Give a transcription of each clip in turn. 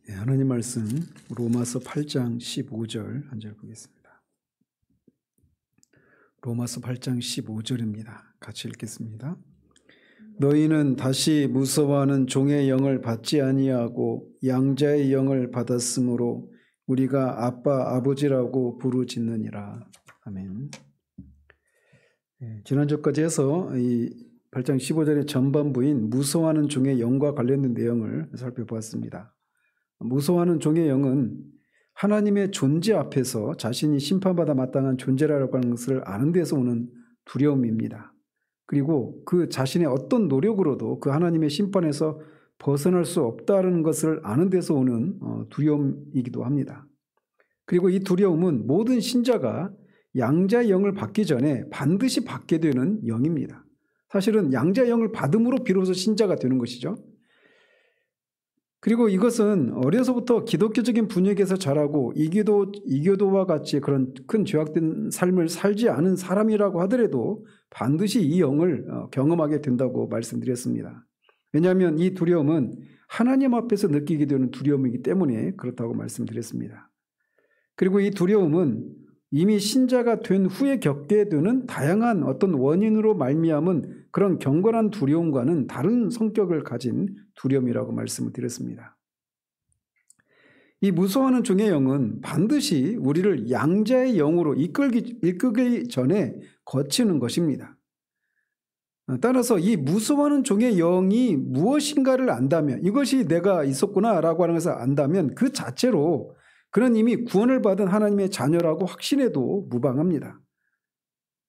하나님 말씀 로마서 8장 15절 한 절 보겠습니다. 로마서 8장 15절입니다. 같이 읽겠습니다. 너희는 다시 무서워하는 종의 영을 받지 아니하고 양자의 영을 받았으므로 우리가 아빠 아버지라고 부르짖느니라. 아멘. 지난주까지 해서 이 8장 15절의 전반부인 무서워하는 종의 영과 관련된 내용을 살펴보았습니다. 무서워하는 종의 영은 하나님의 존재 앞에서 자신이 심판받아 마땅한 존재라고 하는 것을 아는 데서 오는 두려움입니다. 그리고 그 자신의 어떤 노력으로도 그 하나님의 심판에서 벗어날 수 없다는 것을 아는 데서 오는 두려움이기도 합니다. 그리고 이 두려움은 모든 신자가 양자의 영을 받기 전에 반드시 받게 되는 영입니다. 사실은 양자의 영을 받음으로 비로소 신자가 되는 것이죠. 그리고 이것은 어려서부터 기독교적인 분위기에서 자라고 이교도와 같이 그런 큰 죄악된 삶을 살지 않은 사람이라고 하더라도 반드시 이 영을 경험하게 된다고 말씀드렸습니다. 왜냐하면 이 두려움은 하나님 앞에서 느끼게 되는 두려움이기 때문에 그렇다고 말씀드렸습니다. 그리고 이 두려움은 이미 신자가 된 후에 겪게 되는 다양한 어떤 원인으로 말미암은 그런 경건한 두려움과는 다른 성격을 가진 두려움이라고 말씀을 드렸습니다. 이 무서워하는 종의 영은 반드시 우리를 양자의 영으로 이끌기 전에 거치는 것입니다. 따라서 이 무서워하는 종의 영이 무엇인가를 안다면, 이것이 내가 있었구나라고 하는 것을 안다면 그 자체로 그는 이미 구원을 받은 하나님의 자녀라고 확신해도 무방합니다.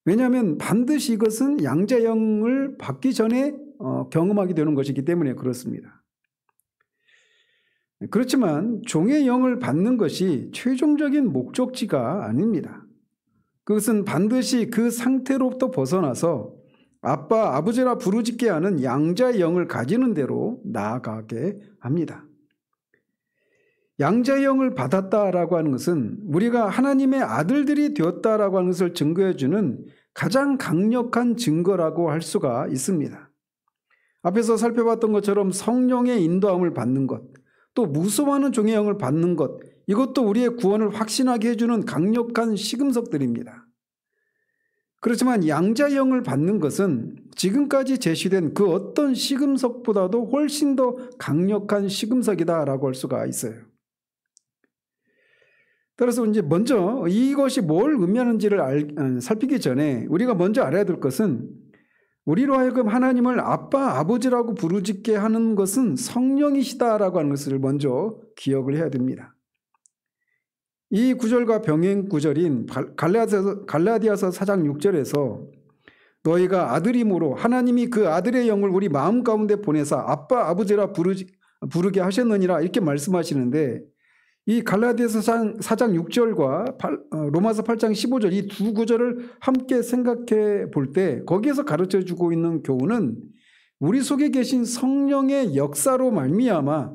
왜냐하면 반드시 이것은 양자의 영을 받기 전에 경험하게 되는 것이기 때문에 그렇습니다. 그렇지만 종의 영을 받는 것이 최종적인 목적지가 아닙니다. 그것은 반드시 그 상태로부터 벗어나서 아빠, 아버지라 부르짖게 하는 양자의 영을 가지는 대로 나아가게 합니다. 양자의 영을 받았다라고 하는 것은 우리가 하나님의 아들들이 되었다라고 하는 것을 증거해주는 가장 강력한 증거라고 할 수가 있습니다. 앞에서 살펴봤던 것처럼 성령의 인도함을 받는 것, 또 무서워하는 종의 영을 받는 것, 이것도 우리의 구원을 확신하게 해주는 강력한 시금석들입니다. 그렇지만 양자의 영을 받는 것은 지금까지 제시된 그 어떤 시금석보다도 훨씬 더 강력한 시금석이다라고 할 수가 있어요. 따라서 이제 먼저 이것이 뭘 의미하는지를 살피기 전에 우리가 먼저 알아야 될 것은 우리로 하여금 하나님을 아빠, 아버지라고 부르짖게 하는 것은 성령이시다라고 하는 것을 먼저 기억을 해야 됩니다. 이 구절과 병행 구절인 갈라디아서 4장 6절에서 너희가 아들이므로 하나님이 그 아들의 영을 우리 마음 가운데 보내사 아빠, 아버지라 부르게 하셨느니라 이렇게 말씀하시는데 이 갈라디아서 4장 6절과 로마서 8장 15절 이 두 구절을 함께 생각해 볼 때 거기에서 가르쳐주고 있는 교훈은 우리 속에 계신 성령의 역사로 말미암아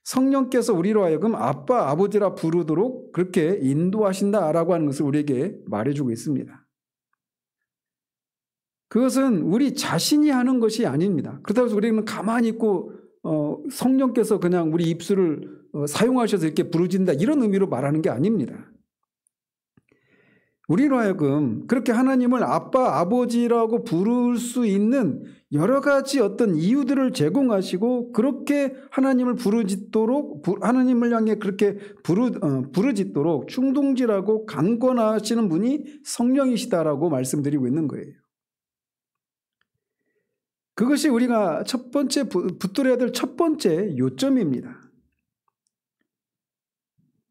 성령께서 우리로 하여금 아빠, 아버지라 부르도록 그렇게 인도하신다라고 하는 것을 우리에게 말해주고 있습니다. 그것은 우리 자신이 하는 것이 아닙니다. 그렇다고 해서 우리는 가만히 있고 성령께서 그냥 우리 입술을 사용하셔서 이렇게 부르짖는다 이런 의미로 말하는 게 아닙니다. 우리로 하여금 그렇게 하나님을 아빠, 아버지라고 부를 수 있는 여러 가지 어떤 이유들을 제공하시고 그렇게 하나님을 부르짖도록 하나님을 향해 그렇게 부르짖도록 충동질하고 강권하시는 분이 성령이시다라고 말씀드리고 있는 거예요. 그것이 우리가 첫 번째 붙들어야 될 첫 번째 요점입니다.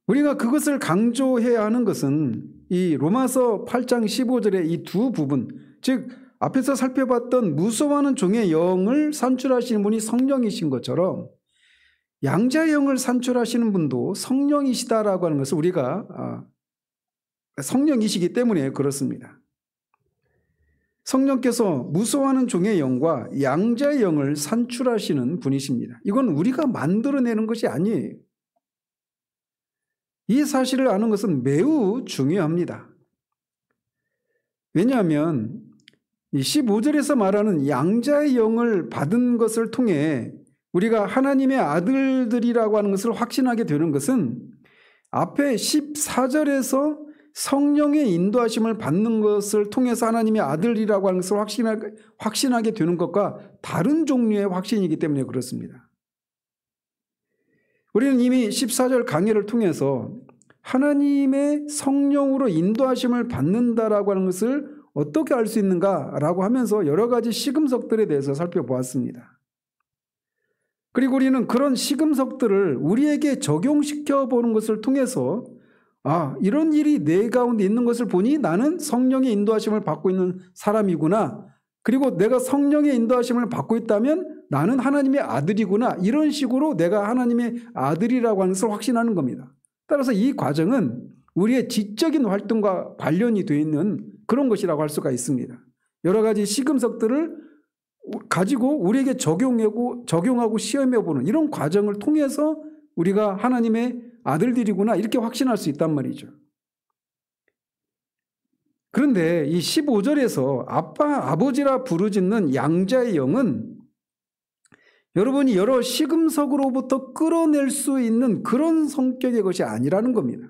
우리가 그것을 강조해야 하는 것은 이 로마서 8장 15절의 이 두 부분, 즉 앞에서 살펴봤던 무서워하는 종의 영을 산출하시는 분이 성령이신 것처럼 양자의 영을 산출하시는 분도 성령이시다라고 하는 것을 우리가 성령이시기 때문에 그렇습니다. 성령께서 무서워하는 종의 영과 양자의 영을 산출하시는 분이십니다. 이건 우리가 만들어내는 것이 아니에요. 이 사실을 아는 것은 매우 중요합니다. 왜냐하면 이 15절에서 말하는 양자의 영을 받은 것을 통해 우리가 하나님의 아들들이라고 하는 것을 확신하게 되는 것은 앞에 14절에서 성령의 인도하심을 받는 것을 통해서 하나님의 아들이라고 하는 것을 확신하게 되는 것과 다른 종류의 확신이기 때문에 그렇습니다. 우리는 이미 14절 강의를 통해서 하나님의 성령으로 인도하심을 받는다라고 하는 것을 어떻게 알 수 있는가라고 하면서 여러 가지 시금석들에 대해서 살펴보았습니다. 그리고 우리는 그런 시금석들을 우리에게 적용시켜 보는 것을 통해서 이런 일이 내 가운데 있는 것을 보니 나는 성령의 인도하심을 받고 있는 사람이구나. 그리고 내가 성령의 인도하심을 받고 있다면 나는 하나님의 아들이구나. 이런 식으로 내가 하나님의 아들이라고 하는 것을 확신하는 겁니다. 따라서 이 과정은 우리의 지적인 활동과 관련이 되어 있는 그런 것이라고 할 수가 있습니다. 여러 가지 시금석들을 가지고 우리에게 적용하고 시험해보는 이런 과정을 통해서 우리가 하나님의 아들들이구나 이렇게 확신할 수 있단 말이죠. 그런데 이 15절에서 아버지라 부르짖는 양자의 영은 여러분이 여러 시금석으로부터 끌어낼 수 있는 그런 성격의 것이 아니라는 겁니다.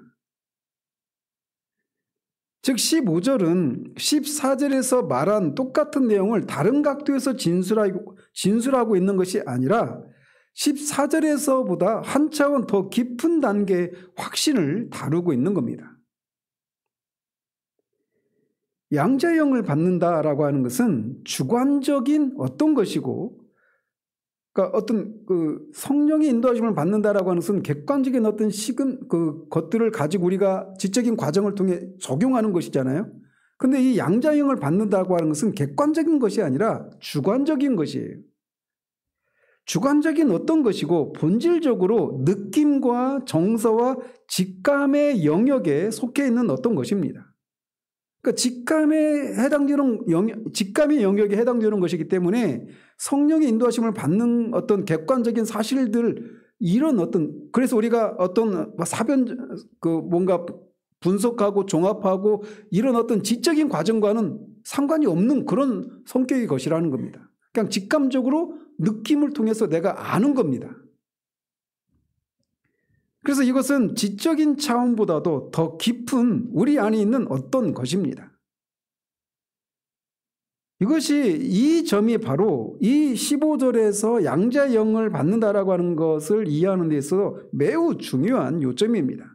즉 15절은 14절에서 말한 똑같은 내용을 다른 각도에서 진술하고 있는 것이 아니라 14절에서보다 한 차원 더 깊은 단계의 확신을 다루고 있는 겁니다. 양자의 영을 받는다라고 하는 것은 주관적인 어떤 것이고, 그러니까 어떤 성령의 인도하심을 받는다라고 하는 것은 객관적인 어떤 것들을 가지고 우리가 지적인 과정을 통해 적용하는 것이잖아요. 근데 이 양자의 영을 받는다고 하는 것은 객관적인 것이 아니라 주관적인 것이에요. 주관적인 어떤 것이고 본질적으로 느낌과 정서와 직감의 영역에 속해 있는 어떤 것입니다. 그러니까 직감의 영역에 해당되는 것이기 때문에 성령의 인도하심을 받는 어떤 객관적인 사실들 그래서 우리가 어떤 뭔가 분석하고 종합하고 이런 어떤 지적인 과정과는 상관이 없는 그런 성격의 것이라는 겁니다. 그냥 직감적으로 느낌을 통해서 내가 아는 겁니다. 그래서 이것은 지적인 차원보다도 더 깊은 우리 안에 있는 어떤 것입니다. 이 점이 바로 이 15절에서 양자의 영을 받는다라고 하는 것을 이해하는 데 있어서 매우 중요한 요점입니다.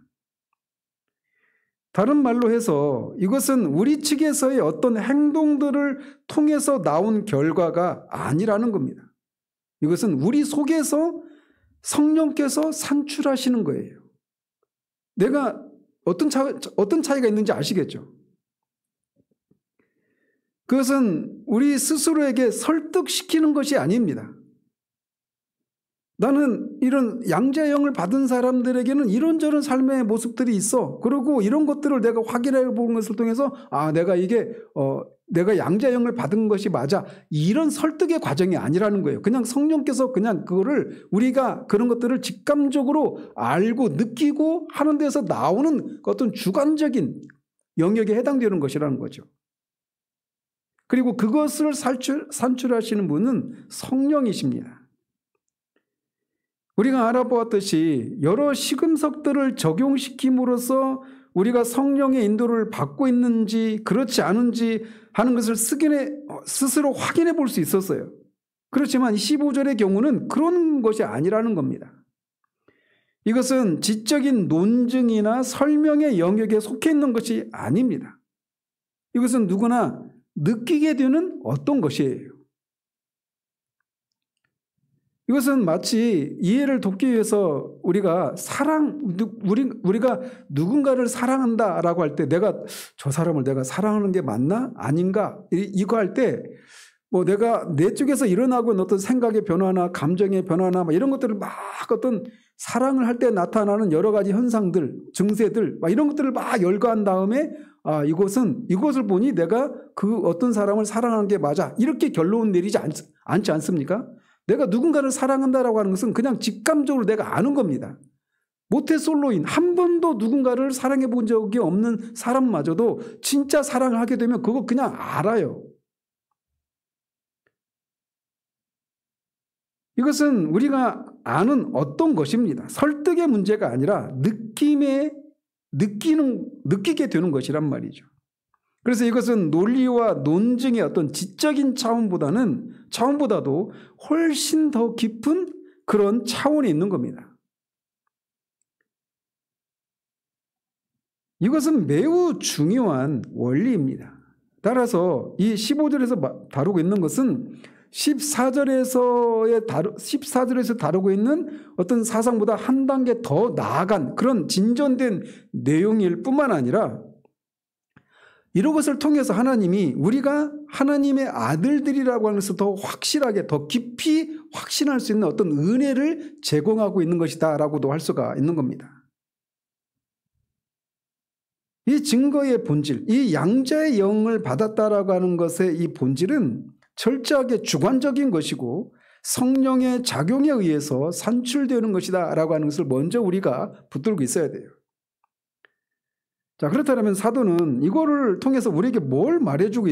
다른 말로 해서 이것은 우리 측에서의 어떤 행동들을 통해서 나온 결과가 아니라는 겁니다. 이것은 우리 속에서 성령께서 산출하시는 거예요. 내가 어떤 차이가 있는지 아시겠죠? 그것은 우리 스스로에게 설득시키는 것이 아닙니다. 나는 이런 양자의 영을 받은 사람들에게는 이런저런 삶의 모습들이 있어. 그리고 이런 것들을 내가 확인해 보는 것을 통해서 내가 양자의 영을 받은 것이 맞아. 이런 설득의 과정이 아니라는 거예요. 그냥 성령께서 그냥 그거를 우리가 그런 것들을 직감적으로 알고 느끼고 하는 데서 나오는 어떤 주관적인 영역에 해당되는 것이라는 거죠. 그리고 그것을 산출하시는 분은 성령이십니다. 우리가 알아보았듯이 여러 시금석들을 적용시킴으로써 우리가 성령의 인도를 받고 있는지 그렇지 않은지 하는 것을 스스로 확인해 볼 수 있었어요. 그렇지만 15절의 경우는 그런 것이 아니라는 겁니다. 이것은 지적인 논증이나 설명의 영역에 속해 있는 것이 아닙니다. 이것은 누구나 느끼게 되는 어떤 것이에요. 이것은 마치 이해를 돕기 위해서 우리가 누군가를 사랑한다라고 할 때 내가 저 사람을 내가 사랑하는 게 맞나? 아닌가? 이거 할 때 뭐 내가 내 쪽에서 일어나고 있는 어떤 생각의 변화나 감정의 변화나 이런 것들을 막 어떤 사랑을 할 때 나타나는 여러 가지 현상들, 증세들 이런 것들을 막 열거한 다음에 이것을 보니 내가 그 어떤 사람을 사랑하는 게 맞아. 이렇게 결론 내리지 않지 않습니까? 내가 누군가를 사랑한다라고 하는 것은 그냥 직감적으로 내가 아는 겁니다. 모태솔로인 한 번도 누군가를 사랑해 본 적이 없는 사람마저도 진짜 사랑을 하게 되면 그거 그냥 알아요. 이것은 우리가 아는 어떤 것입니다. 설득의 문제가 아니라 느끼게 되는 것이란 말이죠. 그래서 이것은 논리와 논증의 어떤 지적인 차원보다도 훨씬 더 깊은 그런 차원이 있는 겁니다. 이것은 매우 중요한 원리입니다. 따라서 이 15절에서 다루고 있는 것은 14절에서 다루고 있는 어떤 사상보다 한 단계 더 나아간 그런 진전된 내용일 뿐만 아니라 이런 것을 통해서 하나님이 우리가 하나님의 아들들이라고 하는 것을 더 확실하게 더 깊이 확신할 수 있는 어떤 은혜를 제공하고 있는 것이다 라고도 할 수가 있는 겁니다. 이 증거의 본질, 이 양자의 영을 받았다라고 하는 것의 이 본질은 철저하게 주관적인 것이고 성령의 작용에 의해서 산출되는 것이다 라고 하는 것을 먼저 우리가 붙들고 있어야 돼요. 자, 그렇다면 사도는 이거를 통해서 우리에게 뭘 말해주고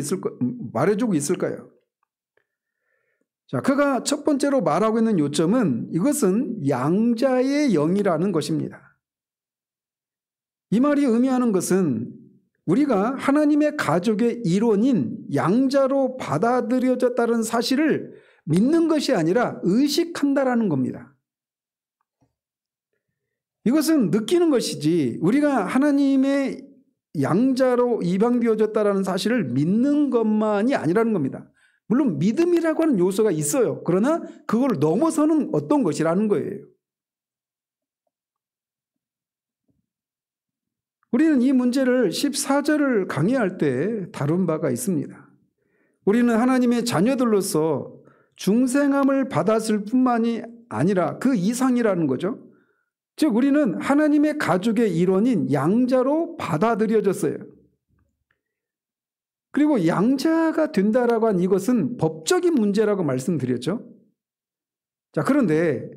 있을까요? 자, 그가 첫 번째로 말하고 있는 요점은 이것은 양자의 영이라는 것입니다. 이 말이 의미하는 것은 우리가 하나님의 가족의 일원인 양자로 받아들여졌다는 사실을 믿는 것이 아니라 의식한다라는 겁니다. 이것은 느끼는 것이지 우리가 하나님의 양자로 입양되어졌다는 사실을 믿는 것만이 아니라는 겁니다. 물론 믿음이라고 하는 요소가 있어요. 그러나 그걸 넘어서는 어떤 것이라는 거예요. 우리는 이 문제를 14절을 강의할 때 다룬 바가 있습니다. 우리는 하나님의 자녀들로서 중생함을 받았을 뿐만이 아니라 그 이상이라는 거죠. 즉 우리는 하나님의 가족의 일원인 양자로 받아들여졌어요. 그리고 양자가 된다라고 한 이것은 법적인 문제라고 말씀드렸죠. 자, 그런데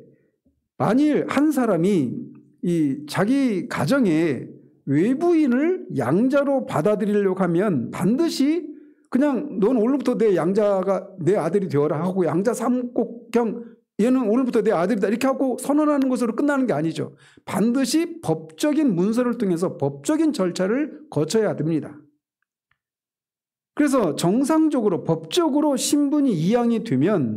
만일 한 사람이 이 자기 가정에 외부인을 양자로 받아들이려고 하면 반드시 그냥 넌 오늘부터 내 양자가 내 아들이 되어라 하고 양자 삼고 그냥 얘는 오늘부터 내 아들이다 이렇게 하고 선언하는 것으로 끝나는 게 아니죠. 반드시 법적인 문서를 통해서 법적인 절차를 거쳐야 됩니다. 그래서 정상적으로 법적으로 신분이 이양이 되면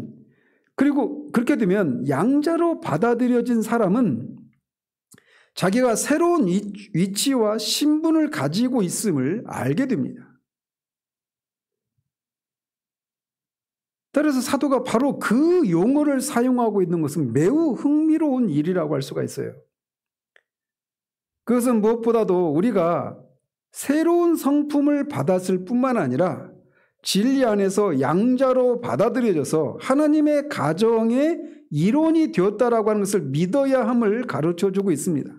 그리고 그렇게 되면 양자로 받아들여진 사람은 자기가 새로운 위치와 신분을 가지고 있음을 알게 됩니다. 따라서 사도가 바로 그 용어를 사용하고 있는 것은 매우 흥미로운 일이라고 할 수가 있어요. 그것은 무엇보다도 우리가 새로운 성품을 받았을 뿐만 아니라 진리 안에서 양자로 받아들여져서 하나님의 가정의 일원이 되었다라고 하는 것을 믿어야 함을 가르쳐주고 있습니다.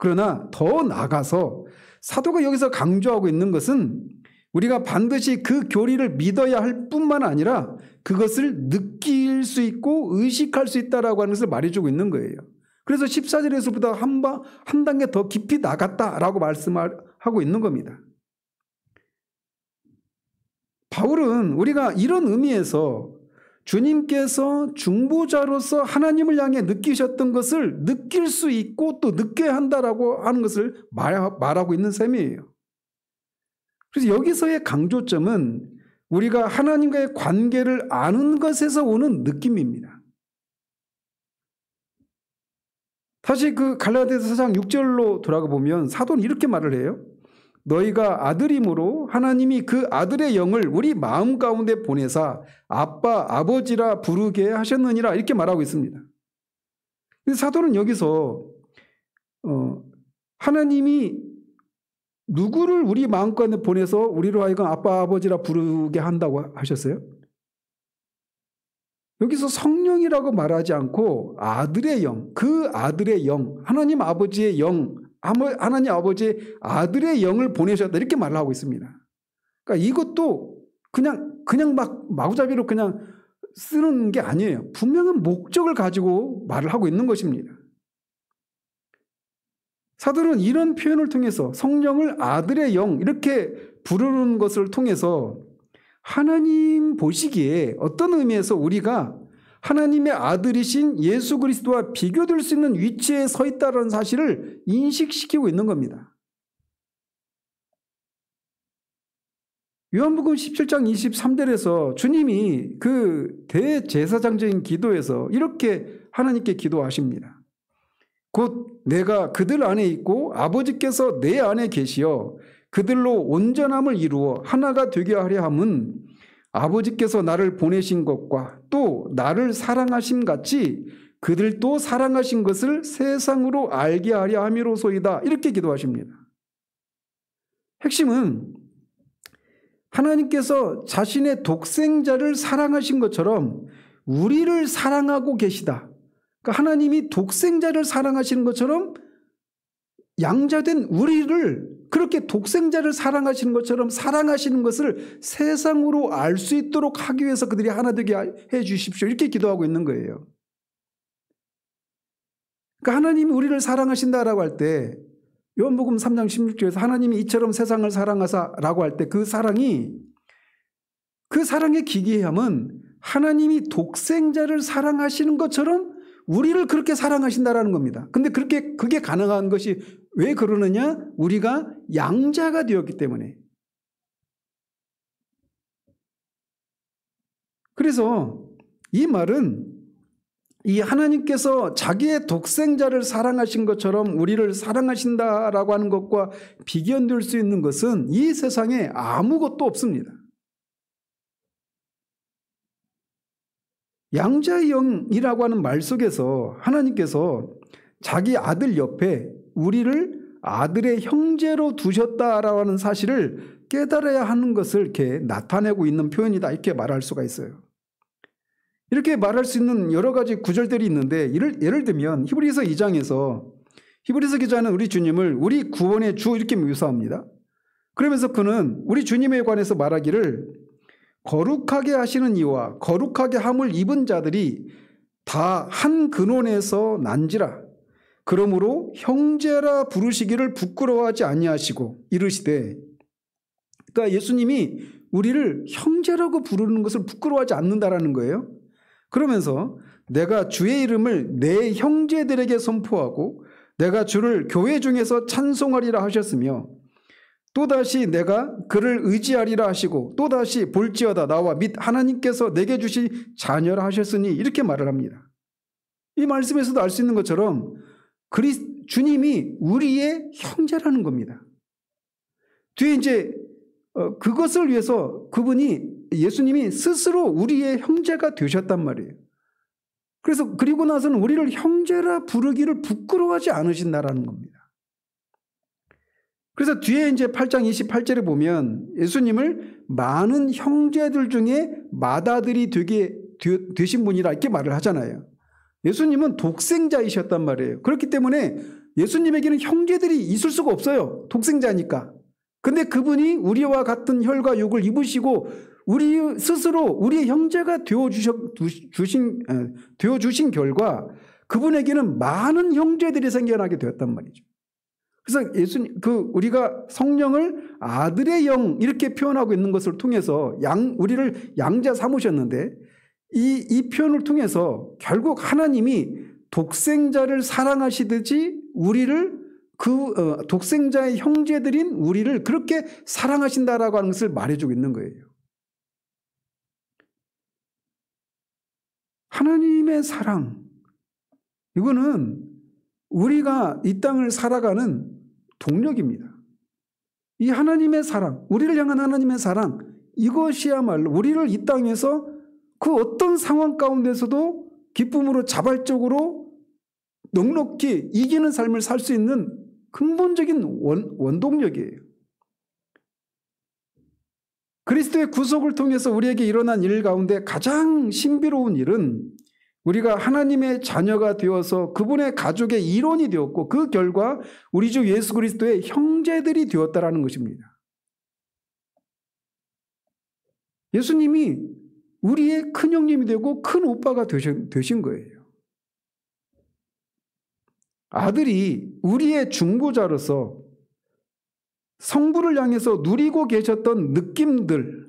그러나 더 나아가서 사도가 여기서 강조하고 있는 것은 우리가 반드시 그 교리를 믿어야 할 뿐만 아니라 그것을 느낄 수 있고 의식할 수 있다라고 하는 것을 말해주고 있는 거예요. 그래서 14절에서부터 한 단계 더 깊이 나갔다라고 말씀하고 있는 겁니다. 바울은 우리가 이런 의미에서 주님께서 중보자로서 하나님을 향해 느끼셨던 것을 느낄 수 있고 또 느껴야 한다라고 하는 것을 말하고 있는 셈이에요. 그래서 여기서의 강조점은 우리가 하나님과의 관계를 아는 것에서 오는 느낌입니다. 다시 그 갈라디아서 4장 6절로 돌아가 보면 사도는 이렇게 말을 해요. 너희가 아들임으로 하나님이 그 아들의 영을 우리 마음 가운데 보내사 아빠, 아버지라 부르게 하셨느니라 이렇게 말하고 있습니다. 사도는 여기서 하나님이 누구를 우리 마음 가운데 보내서 우리로 하여금 아빠, 아버지라 부르게 한다고 하셨어요? 여기서 성령이라고 말하지 않고 아들의 영, 그 아들의 영, 하나님 아버지의 영, 하나님 아버지의 아들의 영을 보내셨다 이렇게 말을 하고 있습니다. 그러니까 이것도 그냥 막 마구잡이로 그냥 쓰는 게 아니에요. 분명한 목적을 가지고 말을 하고 있는 것입니다. 사도는 이런 표현을 통해서 성령을 아들의 영 이렇게 부르는 것을 통해서 하나님 보시기에 어떤 의미에서 우리가 하나님의 아들이신 예수 그리스도와 비교될 수 있는 위치에 서 있다는 사실을 인식시키고 있는 겁니다. 요한복음 17장 23절에서 주님이 그 대제사장적인 기도에서 이렇게 하나님께 기도하십니다. 곧 내가 그들 안에 있고 아버지께서 내 안에 계시어 그들로 온전함을 이루어 하나가 되게 하려 함은 아버지께서 나를 보내신 것과 또 나를 사랑하심 같이 그들도 사랑하신 것을 세상으로 알게 하려 함이로소이다. 이렇게 기도하십니다. 핵심은 하나님께서 자신의 독생자를 사랑하신 것처럼 우리를 사랑하고 계시다. 그러니까 하나님이 독생자를 사랑하시는 것처럼 양자된 우리를 그렇게 독생자를 사랑하시는 것처럼 사랑하시는 것을 세상으로 알 수 있도록 하기 위해서 그들이 하나 되게 해 주십시오. 이렇게 기도하고 있는 거예요. 그러니까 하나님이 우리를 사랑하신다라고 할 때 요한복음 3장 16절에서 하나님이 이처럼 세상을 사랑하사라고 할 때 그 사랑의 기기함은 하나님이 독생자를 사랑하시는 것처럼 우리를 그렇게 사랑하신다라는 겁니다. 근데 그게 가능한 것이 왜 그러느냐? 우리가 양자가 되었기 때문에. 그래서 이 말은 이 하나님께서 자기의 독생자를 사랑하신 것처럼 우리를 사랑하신다라고 하는 것과 비견될 수 있는 것은 이 세상에 아무것도 없습니다. 양자의 영이라고 하는 말 속에서 하나님께서 자기 아들 옆에 우리를 아들의 형제로 두셨다라고 하는 사실을 깨달아야 하는 것을 이렇게 나타내고 있는 표현이다. 이렇게 말할 수가 있어요. 이렇게 말할 수 있는 여러 가지 구절들이 있는데 예를 들면 히브리서 2장에서 히브리서 기자는 우리 주님을 우리 구원의 주 이렇게 묘사합니다. 그러면서 그는 우리 주님에 관해서 말하기를 거룩하게 하시는 이와 거룩하게 함을 입은 자들이 다 한 근원에서 난지라. 그러므로 형제라 부르시기를 부끄러워하지 아니하시고 이르시되, 그러니까 예수님이 우리를 형제라고 부르는 것을 부끄러워하지 않는다라는 거예요. 그러면서 내가 주의 이름을 내 형제들에게 선포하고 내가 주를 교회 중에서 찬송하리라 하셨으며 또다시 내가 그를 의지하리라 하시고 또다시 볼지어다 나와 및 하나님께서 내게 주신 자녀라 하셨으니 이렇게 말을 합니다. 이 말씀에서도 알 수 있는 것처럼 주님이 우리의 형제라는 겁니다. 뒤에 이제 그것을 위해서 예수님이 스스로 우리의 형제가 되셨단 말이에요. 그래서 그리고 나서는 우리를 형제라 부르기를 부끄러워하지 않으신다라는 겁니다. 그래서 뒤에 이제 8장 28절에 보면 예수님을 많은 형제들 중에 맏아들이 되신 분이라 이렇게 말을 하잖아요. 예수님은 독생자이셨단 말이에요. 그렇기 때문에 예수님에게는 형제들이 있을 수가 없어요. 독생자니까. 근데 그분이 우리와 같은 혈과 육을 입으시고 우리 스스로 우리의 형제가 되어주신 결과 그분에게는 많은 형제들이 생겨나게 되었단 말이죠. 그래서 우리가 성령을 아들의 영 이렇게 표현하고 있는 것을 통해서 우리를 양자 삼으셨는데 이 표현을 통해서 결국 하나님이 독생자를 사랑하시듯이 우리를 독생자의 형제들인 우리를 그렇게 사랑하신다라고 하는 것을 말해주고 있는 거예요. 하나님의 사랑, 이거는 우리가 이 땅을 살아가는 동력입니다. 이 하나님의 사랑, 우리를 향한 하나님의 사랑, 이것이야말로 우리를 이 땅에서 그 어떤 상황 가운데서도 기쁨으로 자발적으로 넉넉히 이기는 삶을 살 수 있는 근본적인 원동력이에요. 그리스도의 구속을 통해서 우리에게 일어난 일 가운데 가장 신비로운 일은 우리가 하나님의 자녀가 되어서 그분의 가족의 일원이 되었고 그 결과 우리 주 예수 그리스도의 형제들이 되었다라는 것입니다. 예수님이 우리의 큰형님이 되고 큰 오빠가 되신 거예요. 아들이 우리의 중보자로서 성부를 향해서 누리고 계셨던 느낌들,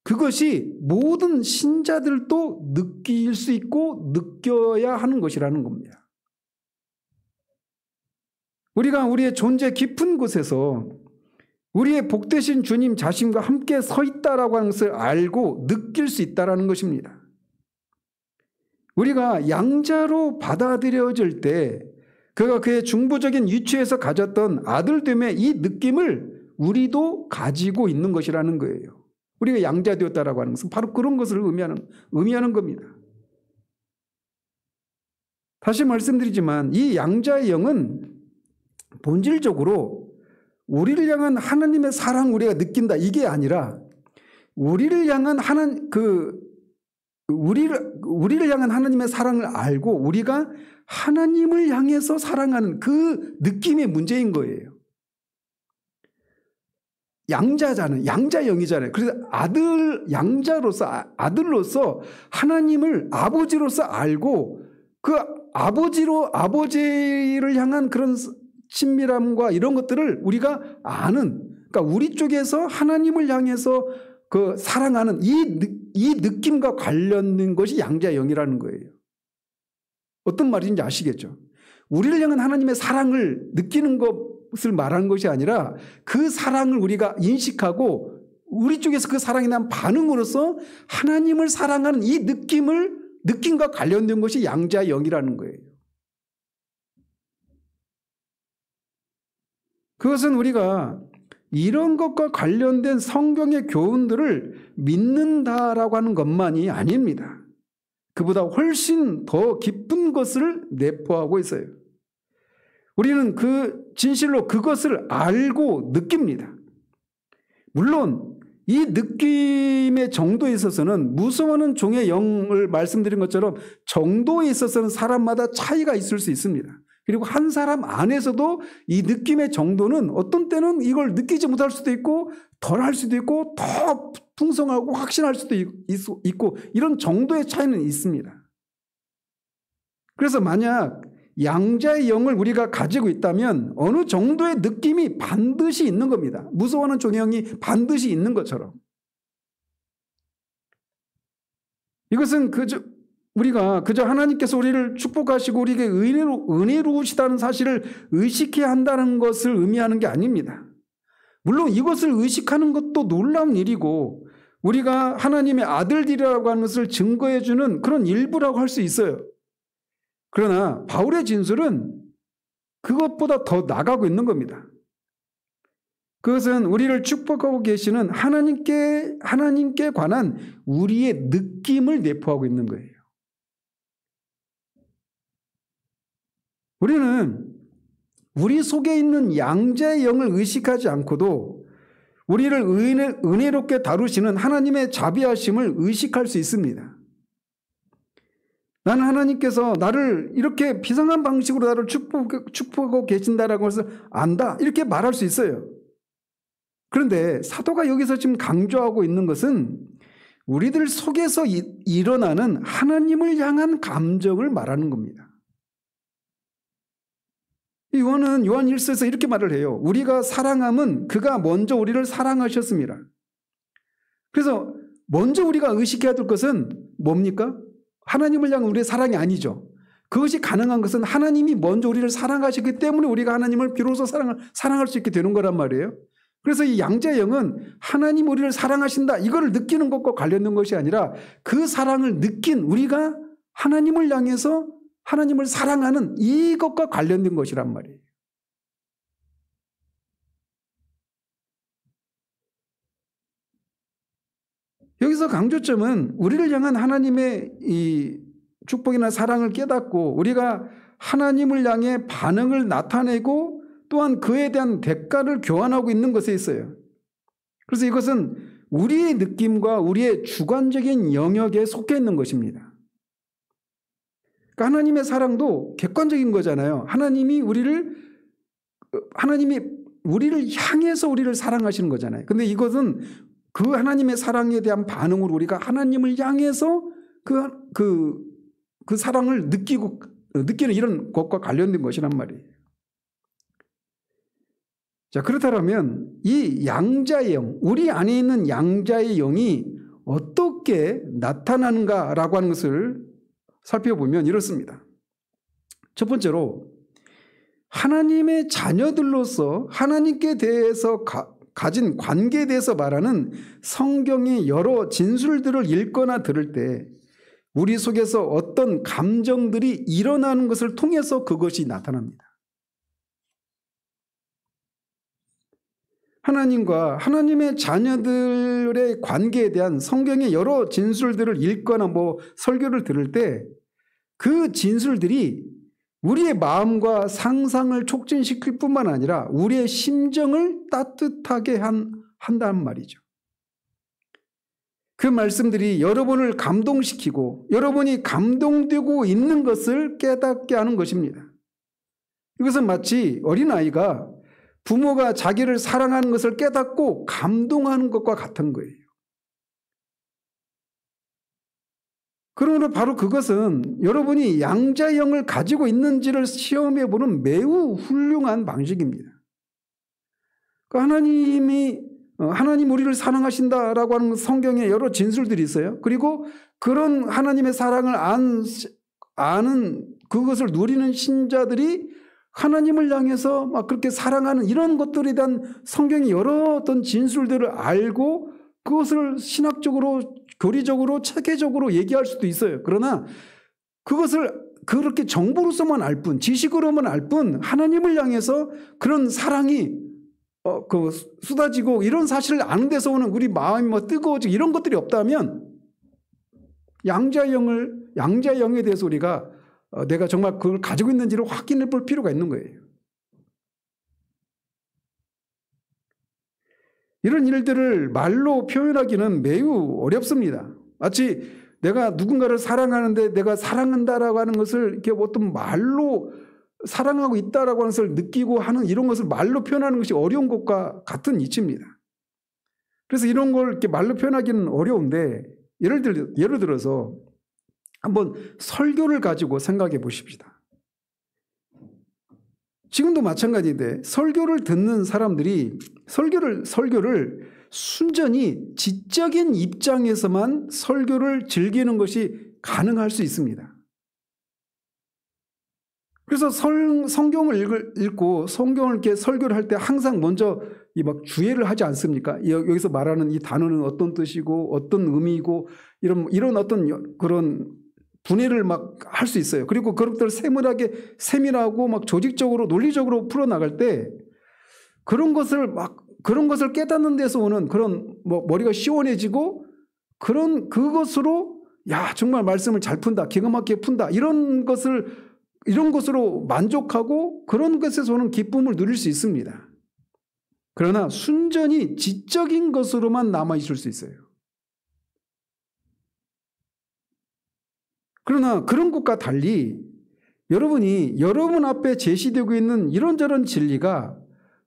그것이 모든 신자들도 느낄 수 있고 느껴야 하는 것이라는 겁니다. 우리가 우리의 존재 깊은 곳에서 우리의 복되신 주님 자신과 함께 서 있다라고 하는 것을 알고 느낄 수 있다라는 것입니다. 우리가 양자로 받아들여질 때 그가 그의 중보적인 위치에서 가졌던 아들됨의 이 느낌을 우리도 가지고 있는 것이라는 거예요. 우리가 양자되었다라고 하는 것은 바로 그런 것을 의미하는 겁니다. 다시 말씀드리지만 이 양자의 영은 본질적으로 우리를 향한 하나님의 사랑 우리가 느낀다 이게 아니라 우리를 향한 우리를 향한 하나님의 사랑을 알고 우리가 하나님을 향해서 사랑하는 그 느낌의 문제인 거예요. 양자잖아요. 양자영이잖아요. 그래서 아들로서 하나님을 아버지로서 알고 그 아버지를 향한 그런 친밀함과 이런 것들을 우리가 아는, 그러니까 우리 쪽에서 하나님을 향해서 그 사랑하는 이 느낌과 관련된 것이 양자영이라는 거예요. 어떤 말인지 아시겠죠? 우리를 향한 하나님의 사랑을 느끼는 것을 말하는 것이 아니라 그 사랑을 우리가 인식하고 우리 쪽에서 그 사랑에 대한 반응으로서 하나님을 사랑하는 이 느낌과 관련된 것이 양자영이라는 거예요. 그것은 우리가 이런 것과 관련된 성경의 교훈들을 믿는다라고 하는 것만이 아닙니다. 그보다 훨씬 더 깊은 것을 내포하고 있어요. 우리는 진실로 그것을 알고 느낍니다. 물론 이 느낌의 정도에 있어서는 무서워하는 종의 영을 말씀드린 것처럼 정도에 있어서는 사람마다 차이가 있을 수 있습니다. 그리고 한 사람 안에서도 이 느낌의 정도는 어떤 때는 이걸 느끼지 못할 수도 있고 덜할 수도 있고 더 풍성하고 확신할 수도 있고 이런 정도의 차이는 있습니다. 그래서 만약 양자의 영을 우리가 가지고 있다면 어느 정도의 느낌이 반드시 있는 겁니다. 무서워하는 종의 영이 반드시 있는 것처럼. 이것은 우리가 그저 하나님께서 우리를 축복하시고 우리에게 은혜로우시다는 사실을 의식해야 한다는 것을 의미하는 게 아닙니다. 물론 이것을 의식하는 것도 놀라운 일이고 우리가 하나님의 아들들이라고 하는 것을 증거해 주는 그런 일부라고 할 수 있어요. 그러나 바울의 진술은 그것보다 더 나가고 있는 겁니다. 그것은 우리를 축복하고 계시는 하나님께 관한 우리의 느낌을 내포하고 있는 거예요. 우리는 우리 속에 있는 양자의 영을 의식하지 않고도 우리를 은혜롭게 다루시는 하나님의 자비하심을 의식할 수 있습니다. 나는 하나님께서 나를 이렇게 비상한 방식으로 나를 축복하고 계신다라는 것을 안다 이렇게 말할 수 있어요. 그런데 사도가 여기서 지금 강조하고 있는 것은 우리들 속에서 일어나는 하나님을 향한 감정을 말하는 겁니다. 요한 1서에서 이렇게 말을 해요. 우리가 사랑함은 그가 먼저 우리를 사랑하셨습니다. 그래서 먼저 우리가 의식해야 될 것은 뭡니까? 하나님을 향한 우리의 사랑이 아니죠. 그것이 가능한 것은 하나님이 먼저 우리를 사랑하셨기 때문에 우리가 하나님을 비로소 사랑할 수 있게 되는 거란 말이에요. 그래서 이 양자의 영은 하나님 우리를 사랑하신다 이거를 느끼는 것과 관련된 것이 아니라 그 사랑을 느낀 우리가 하나님을 향해서 하나님을 사랑하는 이것과 관련된 것이란 말이에요. 여기서 강조점은 우리를 향한 하나님의 이 축복이나 사랑을 깨닫고 우리가 하나님을 향해 반응을 나타내고 또한 그에 대한 대가를 교환하고 있는 것에 있어요. 그래서 이것은 우리의 느낌과 우리의 주관적인 영역에 속해 있는 것입니다. 그러니까 하나님의 사랑도 객관적인 거잖아요. 하나님이 우리를 향해서 우리를 사랑하시는 거잖아요. 근데 이것은 그 하나님의 사랑에 대한 반응으로 우리가 하나님을 향해서 그 사랑을 느끼는 이런 것과 관련된 것이란 말이에요. 자, 그렇다면 이 양자의 영, 우리 안에 있는 양자의 영이 어떻게 나타나는가라고 하는 것을 살펴보면 이렇습니다. 첫 번째로 하나님의 자녀들로서 하나님께 대해서 가진 관계에 대해서 말하는 성경의 여러 진술들을 읽거나 들을 때 우리 속에서 어떤 감정들이 일어나는 것을 통해서 그것이 나타납니다. 하나님과 하나님의 자녀들의 관계에 대한 성경의 여러 진술들을 읽거나 설교를 들을 때 그 진술들이 우리의 마음과 상상을 촉진시킬 뿐만 아니라 우리의 심정을 따뜻하게 한다는 말이죠. 그 말씀들이 여러분을 감동시키고 여러분이 감동되고 있는 것을 깨닫게 하는 것입니다. 이것은 마치 어린아이가 부모가 자기를 사랑하는 것을 깨닫고 감동하는 것과 같은 거예요. 그러므로 바로 그것은 여러분이 양자형을 가지고 있는지를 시험해 보는 매우 훌륭한 방식입니다. 하나님 우리를 사랑하신다라고 하는 성경에 여러 진술들이 있어요. 그리고 그런 하나님의 사랑을 아는 그것을 누리는 신자들이 하나님을 향해서 막 그렇게 사랑하는 이런 것들에 대한 성경의 여러 어떤 진술들을 알고 그것을 신학적으로 교리적으로 체계적으로 얘기할 수도 있어요. 그러나 그것을 그렇게 정보로서만 알 뿐, 지식으로만 알 뿐 하나님을 향해서 그런 사랑이 쏟아지고 이런 사실을 아는 데서 오는 우리 마음이 뜨거워지고 이런 것들이 없다면 양자형에 대해서 우리가 내가 정말 그걸 가지고 있는지를 확인해 볼 필요가 있는 거예요. 이런 일들을 말로 표현하기는 매우 어렵습니다. 마치 내가 누군가를 사랑하는데 내가 사랑한다라고 하는 것을 이렇게 어떤 말로 사랑하고 있다라고 하는 것을 느끼고 하는 이런 것을 말로 표현하는 것이 어려운 것과 같은 이치입니다. 그래서 이런 걸 이렇게 말로 표현하기는 어려운데 예를 들어서 한번 설교를 가지고 생각해 보십시다. 지금도 마찬가지인데 설교를 듣는 사람들이 설교를 순전히 지적인 입장에서만 설교를 즐기는 것이 가능할 수 있습니다. 그래서 성경을 읽고 성경을 이렇게 설교를 할 때 항상 먼저 막 주의를 하지 않습니까? 여기서 말하는 이 단어는 어떤 뜻이고 어떤 의미이고 이런 어떤 그런 분해를 막 할 수 있어요. 그리고 그런 것들을 세밀하고 막 조직적으로 논리적으로 풀어나갈 때 그런 것을 깨닫는 데서 오는 그런 머리가 시원해지고 그것으로 야 정말 말씀을 잘 푼다, 기가 막히게 푼다 이런 것으로 만족하고 그런 것에서 오는 기쁨을 누릴 수 있습니다. 그러나 순전히 지적인 것으로만 남아 있을 수 있어요. 그러나 그런 것과 달리 여러분이 여러분 앞에 제시되고 있는 이런저런 진리가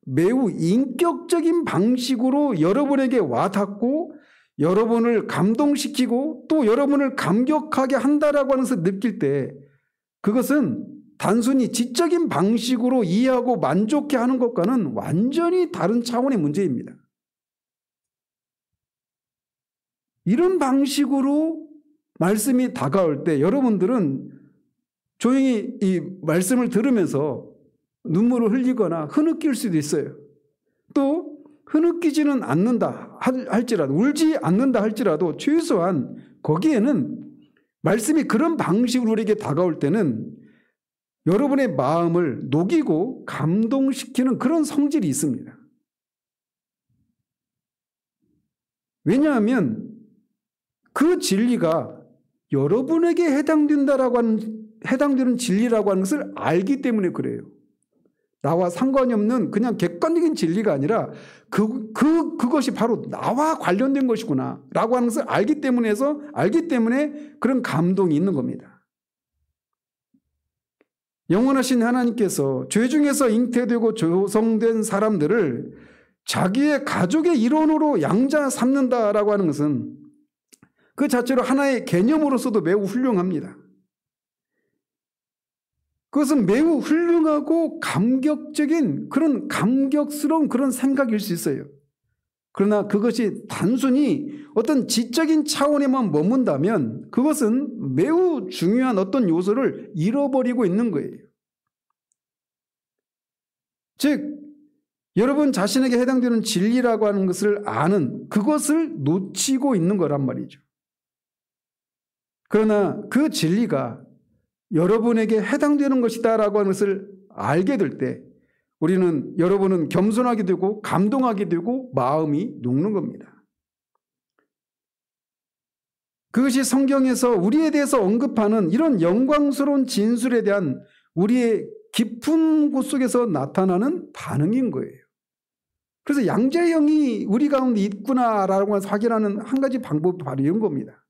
매우 인격적인 방식으로 여러분에게 와닿고 여러분을 감동시키고 또 여러분을 감격하게 한다라고 하는 것을 느낄 때 그것은 단순히 지적인 방식으로 이해하고 만족해 하는 것과는 완전히 다른 차원의 문제입니다. 이런 방식으로 말씀이 다가올 때 여러분들은 조용히 이 말씀을 들으면서 눈물을 흘리거나 흐느낄 수도 있어요. 또 흐느끼지는 않는다 할지라도 울지 않는다 할지라도 최소한 거기에는 말씀이 그런 방식으로 우리에게 다가올 때는 여러분의 마음을 녹이고 감동시키는 그런 성질이 있습니다. 왜냐하면 그 진리가 여러분에게 해당되는 진리라고 하는 것을 알기 때문에 그래요. 나와 상관이 없는 그냥 객관적인 진리가 아니라 그것이 바로 나와 관련된 것이구나 라고 하는 것을 알기 때문에 그런 감동이 있는 겁니다. 영원하신 하나님께서 죄 중에서 잉태되고 조성된 사람들을 자기의 가족의 일원으로 양자 삼는다라고 하는 것은 그 자체로 하나의 개념으로서도 매우 훌륭합니다. 그것은 매우 훌륭하고 감격스러운 그런 생각일 수 있어요. 그러나 그것이 단순히 어떤 지적인 차원에만 머문다면 그것은 매우 중요한 어떤 요소를 잃어버리고 있는 거예요. 즉 여러분 자신에게 해당되는 진리라고 하는 것을 아는 그것을 놓치고 있는 거란 말이죠. 그러나 그 진리가 여러분에게 해당되는 것이다라고 하는 것을 알게 될 때 여러분은 겸손하게 되고 감동하게 되고 마음이 녹는 겁니다. 그것이 성경에서 우리에 대해서 언급하는 이런 영광스러운 진술에 대한 우리의 깊은 곳 속에서 나타나는 반응인 거예요. 그래서 양자형이 우리 가운데 있구나라고 확인하는 한 가지 방법이 바로 이런 겁니다.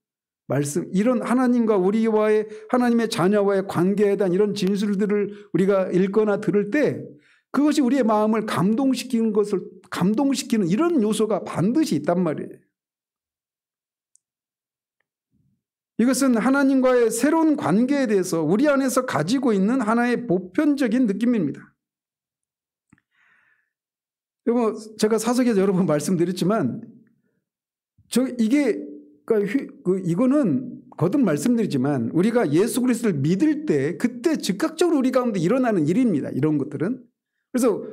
이런 하나님과 우리와의 하나님의 자녀와의 관계에 대한 이런 진술들을 우리가 읽거나 들을 때 그것이 우리의 마음을 감동시키는 이런 요소가 반드시 있단 말이에요. 이것은 하나님과의 새로운 관계에 대해서 우리 안에서 가지고 있는 하나의 보편적인 느낌입니다. 제가 사석에서 여러 번 말씀드렸지만 이거는 거듭 말씀드리지만 우리가 예수 그리스도를 믿을 때 그때 즉각적으로 우리 가운데 일어나는 일입니다. 이런 것들은. 그래서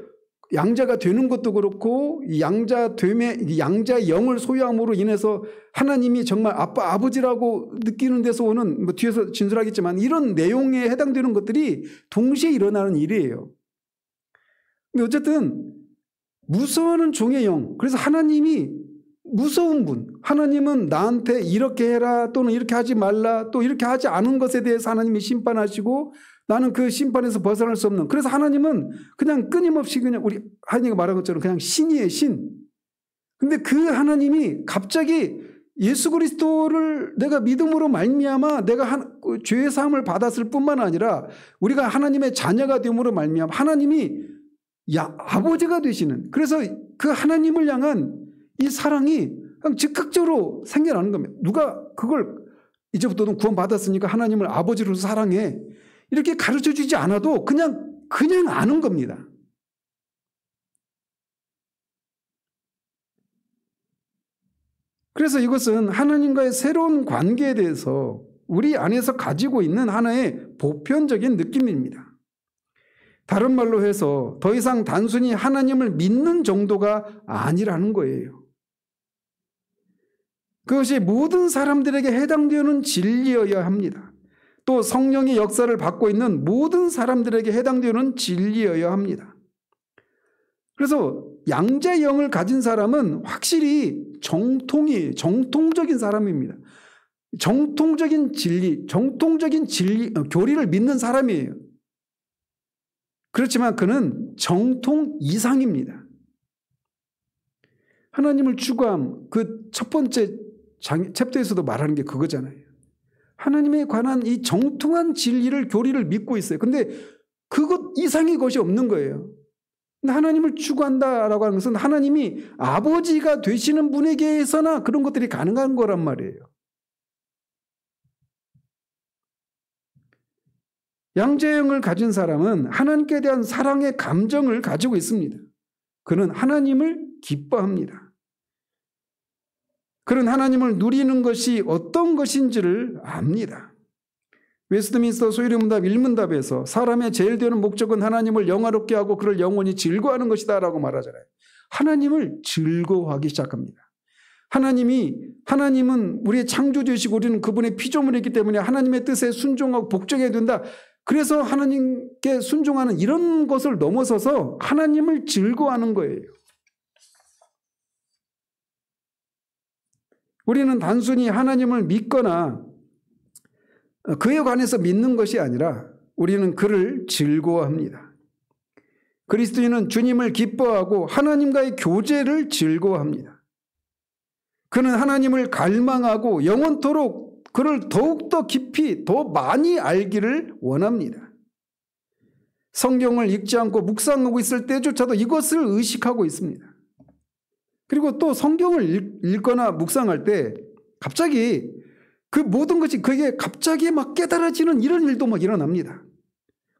양자가 되는 것도 그렇고 양자의 영을 소유함으로 인해서 하나님이 정말 아빠 아버지라고 느끼는 데서 오는 뒤에서 진술하겠지만 이런 내용에 해당되는 것들이 동시에 일어나는 일이에요. 근데 어쨌든 무서워하는 종의 영, 그래서 하나님이 무서운 분, 하나님은 나한테 이렇게 해라 또는 이렇게 하지 말라 또 이렇게 하지 않은 것에 대해서 하나님이 심판하시고 나는 그 심판에서 벗어날 수 없는, 그래서 하나님은 그냥 끊임없이 그냥 우리 하나님이 말한 것처럼 그냥 신이에요, 신. 근데 그 하나님이 갑자기 예수 그리스도를 내가 믿음으로 말미암아 내가 죄의 사함을 받았을 뿐만 아니라 우리가 하나님의 자녀가 됨으로 말미암아 하나님이 아버지가 되시는, 그래서 그 하나님을 향한 이 사랑이 그냥 즉각적으로 생겨나는 겁니다. 누가 그걸 이제부터는 구원받았으니까 하나님을 아버지로서 사랑해 이렇게 가르쳐주지 않아도 그냥 아는 겁니다. 그래서 이것은 하나님과의 새로운 관계에 대해서 우리 안에서 가지고 있는 하나의 보편적인 느낌입니다. 다른 말로 해서 더 이상 단순히 하나님을 믿는 정도가 아니라는 거예요. 그것이 모든 사람들에게 해당되는 진리여야 합니다. 또 성령의 역사를 받고 있는 모든 사람들에게 해당되는 진리여야 합니다. 그래서 양자의 영을 가진 사람은 확실히 정통적인 사람입니다. 정통적인 진리, 교리를 믿는 사람이에요. 그렇지만 그는 정통 이상입니다. 하나님을 추구함, 그 첫 번째 챕터에서도 말하는 게 그거잖아요. 하나님에 관한 이 정통한 진리를, 교리를 믿고 있어요. 근데 그것 이상의 것이 없는 거예요. 근데 하나님을 추구한다라고 하는 것은 하나님이 아버지가 되시는 분에게서나 그런 것들이 가능한 거란 말이에요. 양자영을 가진 사람은 하나님께 대한 사랑의 감정을 가지고 있습니다. 그는 하나님을 기뻐합니다. 그런 하나님을 누리는 것이 어떤 것인지를 압니다. 웨스트민스터 소유리문답 1문답에서 사람의 제일 되는 목적은 하나님을 영화롭게 하고 그를 영원히 즐거워하는 것이다 라고 말하잖아요. 하나님을 즐거워하기 시작합니다. 하나님은 우리의 창조주이시고 우리는 그분의 피조물이기 때문에 하나님의 뜻에 순종하고 복종해야 된다. 그래서 하나님께 순종하는 이런 것을 넘어서서 하나님을 즐거워하는 거예요. 우리는 단순히 하나님을 믿거나 그에 관해서 믿는 것이 아니라 우리는 그를 즐거워합니다. 그리스도인은 주님을 기뻐하고 하나님과의 교제를 즐거워합니다. 그는 하나님을 갈망하고 영원토록 그를 더욱더 깊이 더 많이 알기를 원합니다. 성경을 읽지 않고 묵상하고 있을 때조차도 이것을 의식하고 있습니다. 그리고 또 성경을 읽거나 묵상할 때 갑자기 그 모든 것이 그게 갑자기 막 깨달아지는 이런 일도 막 일어납니다.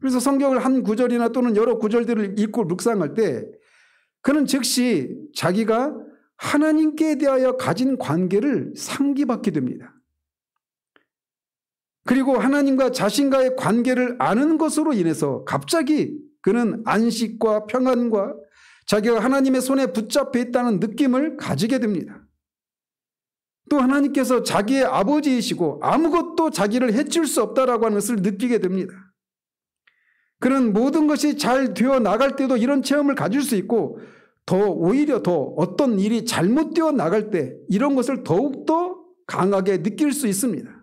그래서 성경을 한 구절이나 또는 여러 구절들을 읽고 묵상할 때 그는 즉시 자기가 하나님께 대하여 가진 관계를 상기받게 됩니다. 그리고 하나님과 자신과의 관계를 아는 것으로 인해서 갑자기 그는 안식과 평안과 자기가 하나님의 손에 붙잡혀 있다는 느낌을 가지게 됩니다. 또 하나님께서 자기의 아버지이시고 아무것도 자기를 해칠 수 없다라고 하는 것을 느끼게 됩니다. 그는 모든 것이 잘 되어 나갈 때도 이런 체험을 가질 수 있고 오히려 더 어떤 일이 잘못되어 나갈 때 이런 것을 더욱더 강하게 느낄 수 있습니다.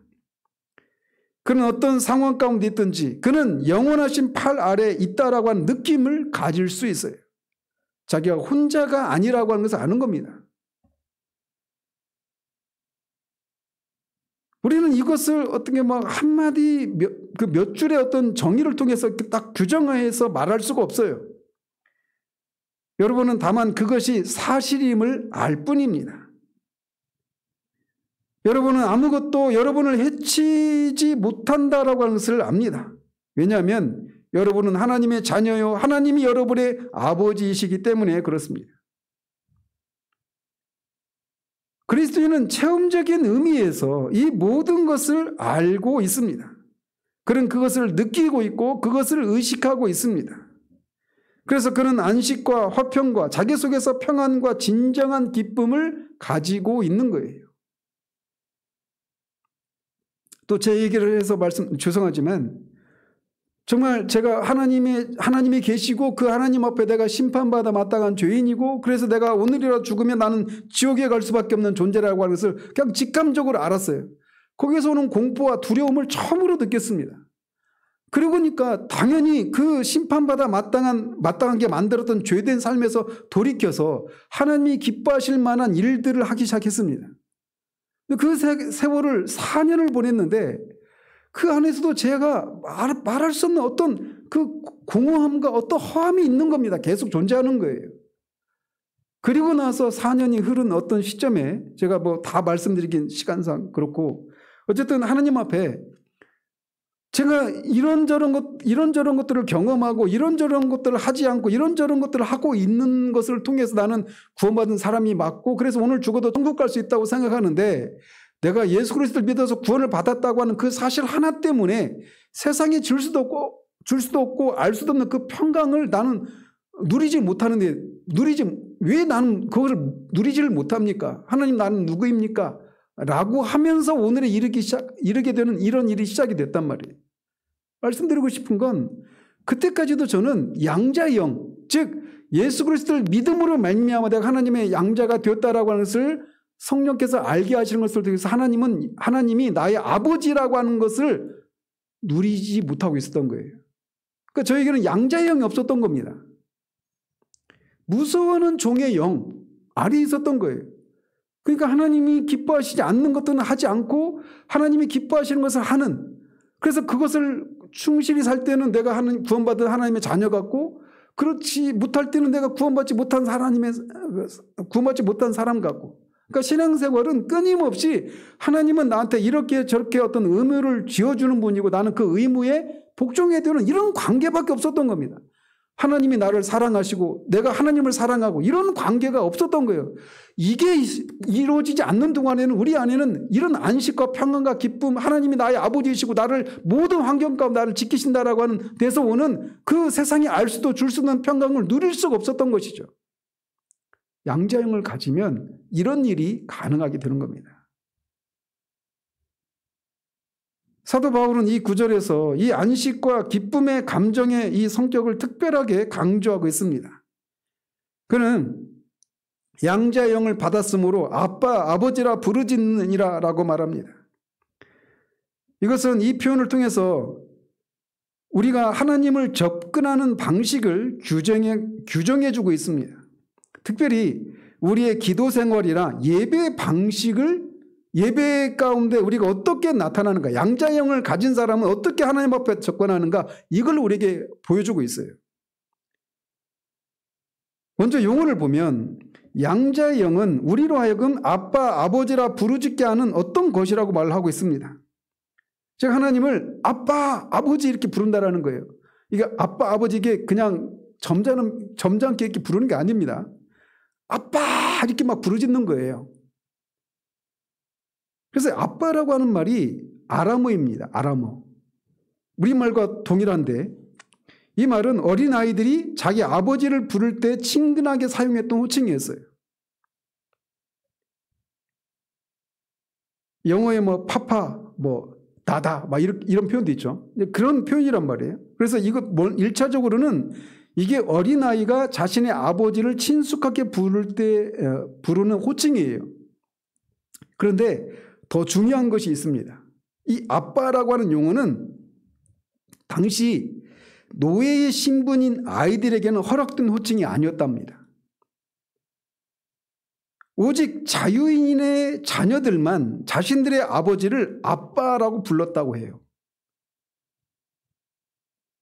그는 어떤 상황 가운데 있든지 그는 영원하신 팔 아래에 있다라고 하는 느낌을 가질 수 있어요. 자기가 혼자가 아니라고 하는 것을 아는 겁니다. 우리는 이것을 어떻게 한마디 몇 줄의 어떤 정의를 통해서 딱 규정해서 말할 수가 없어요. 여러분은 다만 그것이 사실임을 알 뿐입니다. 여러분은 아무것도 여러분을 해치지 못한다라고 하는 것을 압니다. 왜냐하면 여러분은 하나님의 자녀요, 하나님이 여러분의 아버지이시기 때문에 그렇습니다. 그리스도인은 체험적인 의미에서 이 모든 것을 알고 있습니다. 그는 그것을 느끼고 있고 그것을 의식하고 있습니다. 그래서 그는 안식과 화평과 자기 속에서 평안과 진정한 기쁨을 가지고 있는 거예요. 또 제 얘기를 해서 죄송하지만 정말 제가 하나님이 계시고 그 하나님 앞에 내가 심판받아 마땅한 죄인이고 그래서 내가 오늘이라도 죽으면 나는 지옥에 갈 수밖에 없는 존재라고 하는 것을 그냥 직감적으로 알았어요. 거기서 오는 공포와 두려움을 처음으로 느꼈습니다. 그러고 보니까 당연히 그 심판받아 마땅하게 만들었던 죄된 삶에서 돌이켜서 하나님이 기뻐하실 만한 일들을 하기 시작했습니다. 그 세월을 4년을 보냈는데 그 안에서도 제가 말할 수 없는 어떤 그 공허함과 어떤 허함이 있는 겁니다. 계속 존재하는 거예요. 그리고 나서 4년이 흐른 어떤 시점에 제가 다 말씀드리긴 시간상 그렇고 어쨌든 하나님 앞에 제가 이런저런 것들을 경험하고 이런저런 것들을 하지 않고 이런저런 것들을 하고 있는 것을 통해서 나는 구원받은 사람이 맞고 그래서 오늘 죽어도 천국 갈 수 있다고 생각하는데 내가 예수 그리스도를 믿어서 구원을 받았다고 하는 그 사실 하나 때문에 세상에 줄 수도 없고 알 수도 없는 그 평강을 나는 누리지 못하는데 왜 나는 그것을 누리지를 못합니까? 하나님 나는 누구입니까? 라고 하면서 오늘에 이르게 되는 이런 일이 시작이 됐단 말이에요. 말씀드리고 싶은 건 그때까지도 저는 양자의 영, 즉 예수 그리스도를 믿음으로 말미암아 내가 하나님의 양자가 되었다라고 하는 것을 성령께서 알게 하시는 것을 통해서 하나님이 나의 아버지라고 하는 것을 누리지 못하고 있었던 거예요. 그러니까 저에게는 양자의 영이 없었던 겁니다. 무서워하는 종의 영, 알이 있었던 거예요. 그러니까 하나님이 기뻐하시지 않는 것들은 하지 않고 하나님이 기뻐하시는 것을 하는, 그래서 그것을 충실히 살 때는 내가 구원받은 하나님의 자녀 같고 그렇지 못할 때는 내가 구원받지 못한 사람 같고, 그러니까 신앙생활은 끊임없이 하나님은 나한테 이렇게 저렇게 어떤 의무를 지어주는 분이고 나는 그 의무에 복종해야 되는 이런 관계밖에 없었던 겁니다. 하나님이 나를 사랑하시고 내가 하나님을 사랑하고 이런 관계가 없었던 거예요. 이게 이루어지지 않는 동안에는 우리 안에는 이런 안식과 평안과 기쁨, 하나님이 나의 아버지이시고 나를 모든 환경 가운데 나를 지키신다라고 하는 데서 오는 그 세상이 알 수도 줄 수 없는 평강을 누릴 수가 없었던 것이죠. 양자형을 가지면 이런 일이 가능하게 되는 겁니다. 사도 바울은 이 구절에서 이 안식과 기쁨의 감정의 이 성격을 특별하게 강조하고 있습니다. 그는 양자의 영을 받았으므로 아빠, 아버지라 부르짖느니라 라고 말합니다. 이것은 이 표현을 통해서 우리가 하나님을 접근하는 방식을 규정해주고 있습니다. 특별히 우리의 기도 생활이나 예배 방식을, 예배 가운데 우리가 어떻게 나타나는가, 양자의 영을 가진 사람은 어떻게 하나님 앞에 접근하는가, 이걸 우리에게 보여주고 있어요. 먼저 용어를 보면 양자의 영은 우리로 하여금 아빠, 아버지라 부르짖게 하는 어떤 것이라고 말을 하고 있습니다. 제가 하나님을 아빠, 아버지 이렇게 부른다라는 거예요. 이게 아빠, 아버지 이게 그냥 점잖게 이렇게 부르는 게 아닙니다. 아빠 이렇게 막 부르짖는 거예요. 그래서 아빠라고 하는 말이 아람어입니다. 아람어. 우리말과 동일한데 이 말은 어린아이들이 자기 아버지를 부를 때 친근하게 사용했던 호칭이었어요. 영어에 뭐 파파, 뭐 다다 막 이런 표현도 있죠. 그런 표현이란 말이에요. 그래서 이거 1차적으로는 이게 어린아이가 자신의 아버지를 친숙하게 부를 때 부르는 호칭이에요. 그런데 더 중요한 것이 있습니다. 이 아빠라고 하는 용어는 당시 노예의 신분인 아이들에게는 허락된 호칭이 아니었답니다. 오직 자유인의 자녀들만 자신들의 아버지를 아빠라고 불렀다고 해요.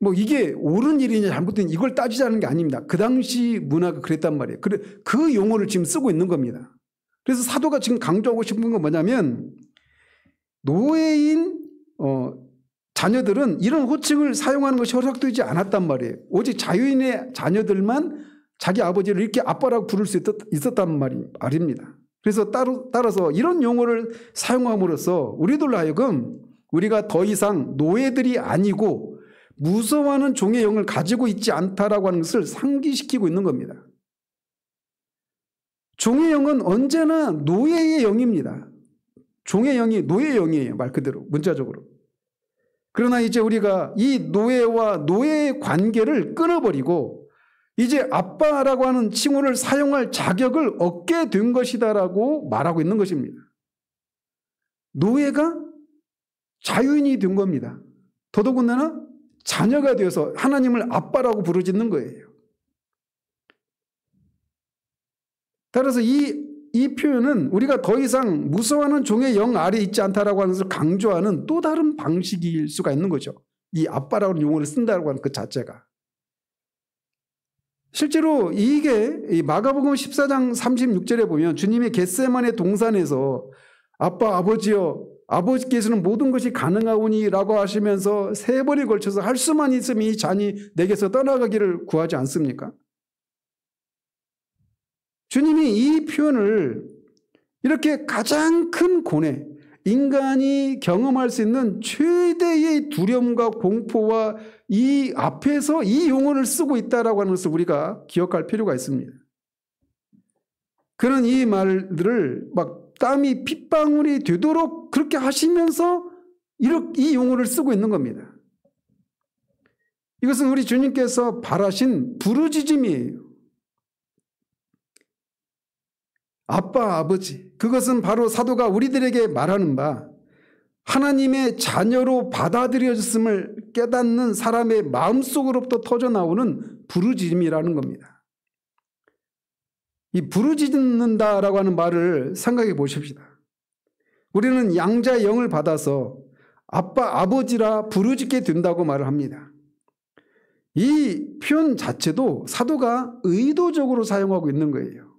뭐 이게 옳은 일이냐 잘못된 이걸 따지자는 게 아닙니다. 그 당시 문화가 그랬단 말이에요. 그 용어를 지금 쓰고 있는 겁니다. 그래서 사도가 지금 강조하고 싶은 건 뭐냐면 노예인 자녀들은 이런 호칭을 사용하는 것이 허락되지 않았단 말이에요. 오직 자유인의 자녀들만 자기 아버지를 이렇게 아빠라고 부를 수 있었단 말입니다. 그래서 따라서 이런 용어를 사용함으로써 우리들로 하여금 우리가 더 이상 노예들이 아니고 무서워하는 종의 영을 가지고 있지 않다라고 하는 것을 상기시키고 있는 겁니다. 종의 영은 언제나 노예의 영입니다. 종의 영이 노예의 영이에요. 말 그대로 문자적으로. 그러나 이제 우리가 이 노예와 노예의 관계를 끊어버리고 이제 아빠라고 하는 칭호를 사용할 자격을 얻게 된 것이다라고 말하고 있는 것입니다. 노예가 자유인이 된 겁니다. 더더군다나 자녀가 되어서 하나님을 아빠라고 부르짖는 거예요. 따라서 이 표현은 우리가 더 이상 무서워하는 종의 영 아래 있지 않다라고 하는 것을 강조하는 또 다른 방식일 수가 있는 거죠. 이 아빠라고 하는 용어를 쓴다고 하는 그 자체가. 실제로 이게 이 마가복음 14장 36절에 보면 주님이 겟세마네 동산에서 아빠 아버지여 아버지께서는 모든 것이 가능하오니 라고 하시면서 3번에 걸쳐서 할 수만 있으면 이 잔이 내게서 떠나가기를 구하지 않습니까? 주님이 이 표현을 이렇게 가장 큰 고뇌, 인간이 경험할 수 있는 최대의 두려움과 공포와 이 앞에서 이 용어를 쓰고 있다라고 하는 것을 우리가 기억할 필요가 있습니다. 그는 이 말들을 막 땀이 핏방울이 되도록 그렇게 하시면서 이 용어를 쓰고 있는 겁니다. 이것은 우리 주님께서 바라신 부르짖음이에요. 아빠, 아버지. 그것은 바로 사도가 우리들에게 말하는 바 하나님의 자녀로 받아들여졌음을 깨닫는 사람의 마음속으로부터 터져나오는 부르짖음이라는 겁니다. 이 부르짖는다라고 하는 말을 생각해 보십시다. 우리는 양자의 영을 받아서 아빠, 아버지라 부르짖게 된다고 말을 합니다. 이 표현 자체도 사도가 의도적으로 사용하고 있는 거예요.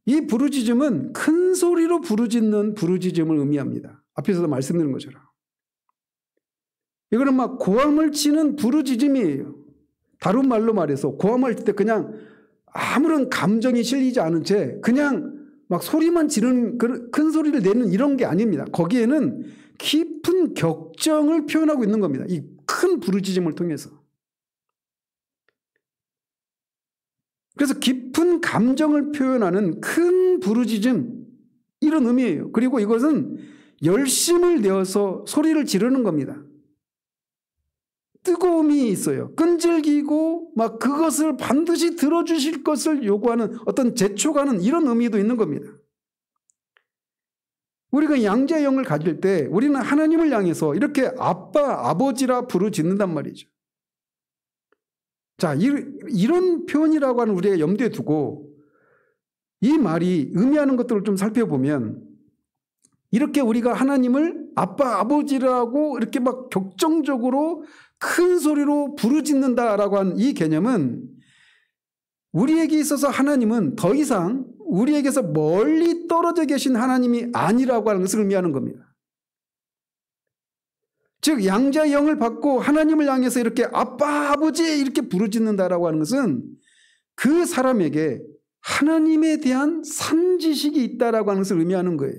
이 부르짖음은 큰 소리로 부르짖는 부르짖음을 의미합니다. 앞에서도 말씀드린 것처럼. 이거는 막 고함을 치는 부르짖음이에요. 다른 말로 말해서 고함할 때 그냥 아무런 감정이 실리지 않은 채 그냥 막 소리만 지르는 큰 소리를 내는 이런 게 아닙니다. 거기에는 깊은 격정을 표현하고 있는 겁니다. 이 큰 부르짖음을 통해서. 그래서 깊은 감정을 표현하는 큰 부르짖음 이런 의미예요. 그리고 이것은 열심을 내어서 소리를 지르는 겁니다. 뜨거움이 있어요. 끈질기고 막 그것을 반드시 들어주실 것을 요구하는 어떤 재촉하는 이런 의미도 있는 겁니다. 우리가 양자의 영을 가질 때 우리는 하나님을 향해서 이렇게 아빠, 아버지라 부르짖는단 말이죠. 자, 이런 표현이라고 하는 우리가 염두에 두고 이 말이 의미하는 것들을 좀 살펴보면 이렇게 우리가 하나님을 아빠, 아버지라고 이렇게 막 격정적으로 큰 소리로 부르짖는다라고 하는 이 개념은 우리에게 있어서 하나님은 더 이상 우리에게서 멀리 떨어져 계신 하나님이 아니라고 하는 것을 의미하는 겁니다. 즉 양자의 영을 받고 하나님을 향해서 이렇게 아빠, 아버지 이렇게 부르짖는다라고 하는 것은 그 사람에게 하나님에 대한 산지식이 있다라고 하는 것을 의미하는 거예요.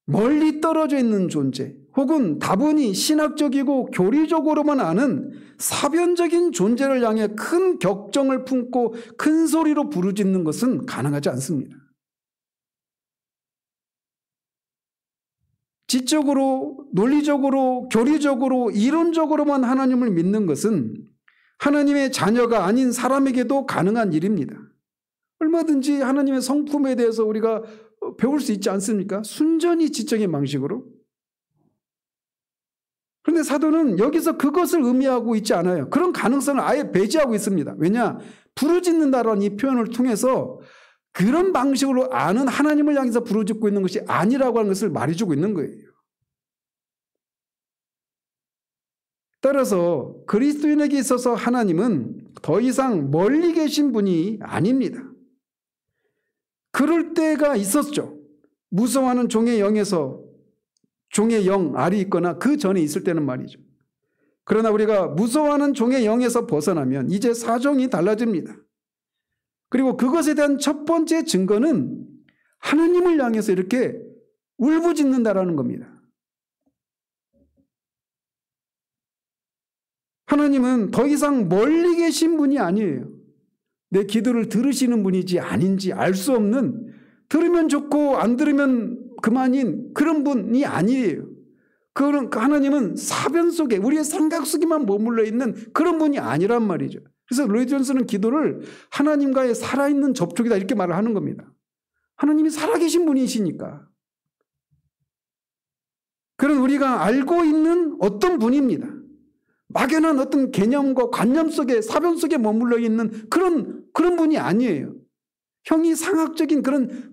멀리 떨어져 있는 존재 혹은 다분히 신학적이고 교리적으로만 아는 사변적인 존재를 향해 큰 격정을 품고 큰 소리로 부르짖는 것은 가능하지 않습니다. 지적으로, 논리적으로, 교리적으로, 이론적으로만 하나님을 믿는 것은 하나님의 자녀가 아닌 사람에게도 가능한 일입니다. 얼마든지 하나님의 성품에 대해서 우리가 배울 수 있지 않습니까? 순전히 지적인 방식으로. 그런데 사도는 여기서 그것을 의미하고 있지 않아요. 그런 가능성을 아예 배제하고 있습니다. 왜냐? 부르짖는다라는 이 표현을 통해서 그런 방식으로 아는 하나님을 향해서 부르짖고 있는 것이 아니라고 하는 것을 말해주고 있는 거예요. 따라서 그리스도인에게 있어서 하나님은 더 이상 멀리 계신 분이 아닙니다. 그럴 때가 있었죠. 무서워하는 종의 영에서 종의 영 알이 있거나 그 전에 있을 때는 말이죠. 그러나 우리가 무서워하는 종의 영에서 벗어나면 이제 사정이 달라집니다. 그리고 그것에 대한 첫 번째 증거는 하나님을 향해서 이렇게 울부짖는다라는 겁니다. 하나님은 더 이상 멀리 계신 분이 아니에요. 내 기도를 들으시는 분인지 아닌지 알 수 없는, 들으면 좋고 안 들으면 그만인 그런 분이 아니에요. 그 하나님은 사변 속에, 우리의 생각 속에만 머물러 있는 그런 분이 아니란 말이죠. 그래서 로이드 존스는 기도를 하나님과의 살아있는 접촉이다 이렇게 말을 하는 겁니다. 하나님이 살아계신 분이시니까. 그런 우리가 알고 있는 어떤 분입니다. 막연한 어떤 개념과 관념 속에, 사변 속에 머물러 있는 그런 분이 아니에요. 형이상학적인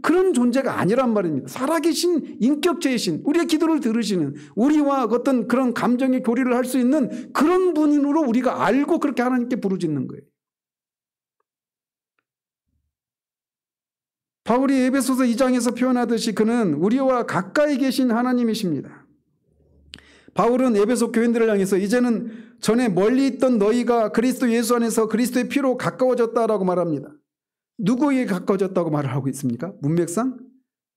그런 존재가 아니란 말입니다. 살아계신 인격체이신, 우리의 기도를 들으시는, 우리와 어떤 그런 감정의 교리를 할 수 있는 그런 분으로 우리가 알고 그렇게 하나님께 부르짖는 거예요. 바울이 에베소서 2장에서 표현하듯이 그는 우리와 가까이 계신 하나님이십니다. 바울은 에베소 교인들을 향해서 이제는 전에 멀리 있던 너희가 그리스도 예수 안에서 그리스도의 피로 가까워졌다라고 말합니다. 누구에게 가까워졌다고 말을 하고 있습니까? 문맥상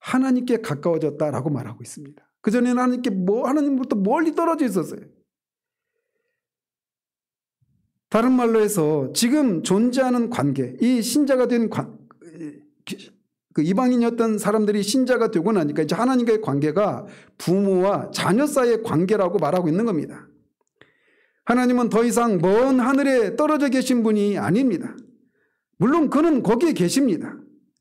하나님께 가까워졌다라고 말하고 있습니다. 그전에는 하나님으로부터 멀리 떨어져 있었어요. 다른 말로 해서 지금 존재하는 관계, 이 신자가 된 그 이방인이었던 사람들이 신자가 되고 나니까 이제 하나님과의 관계가 부모와 자녀 사이의 관계라고 말하고 있는 겁니다. 하나님은 더 이상 먼 하늘에 떨어져 계신 분이 아닙니다. 물론 그는 거기에 계십니다.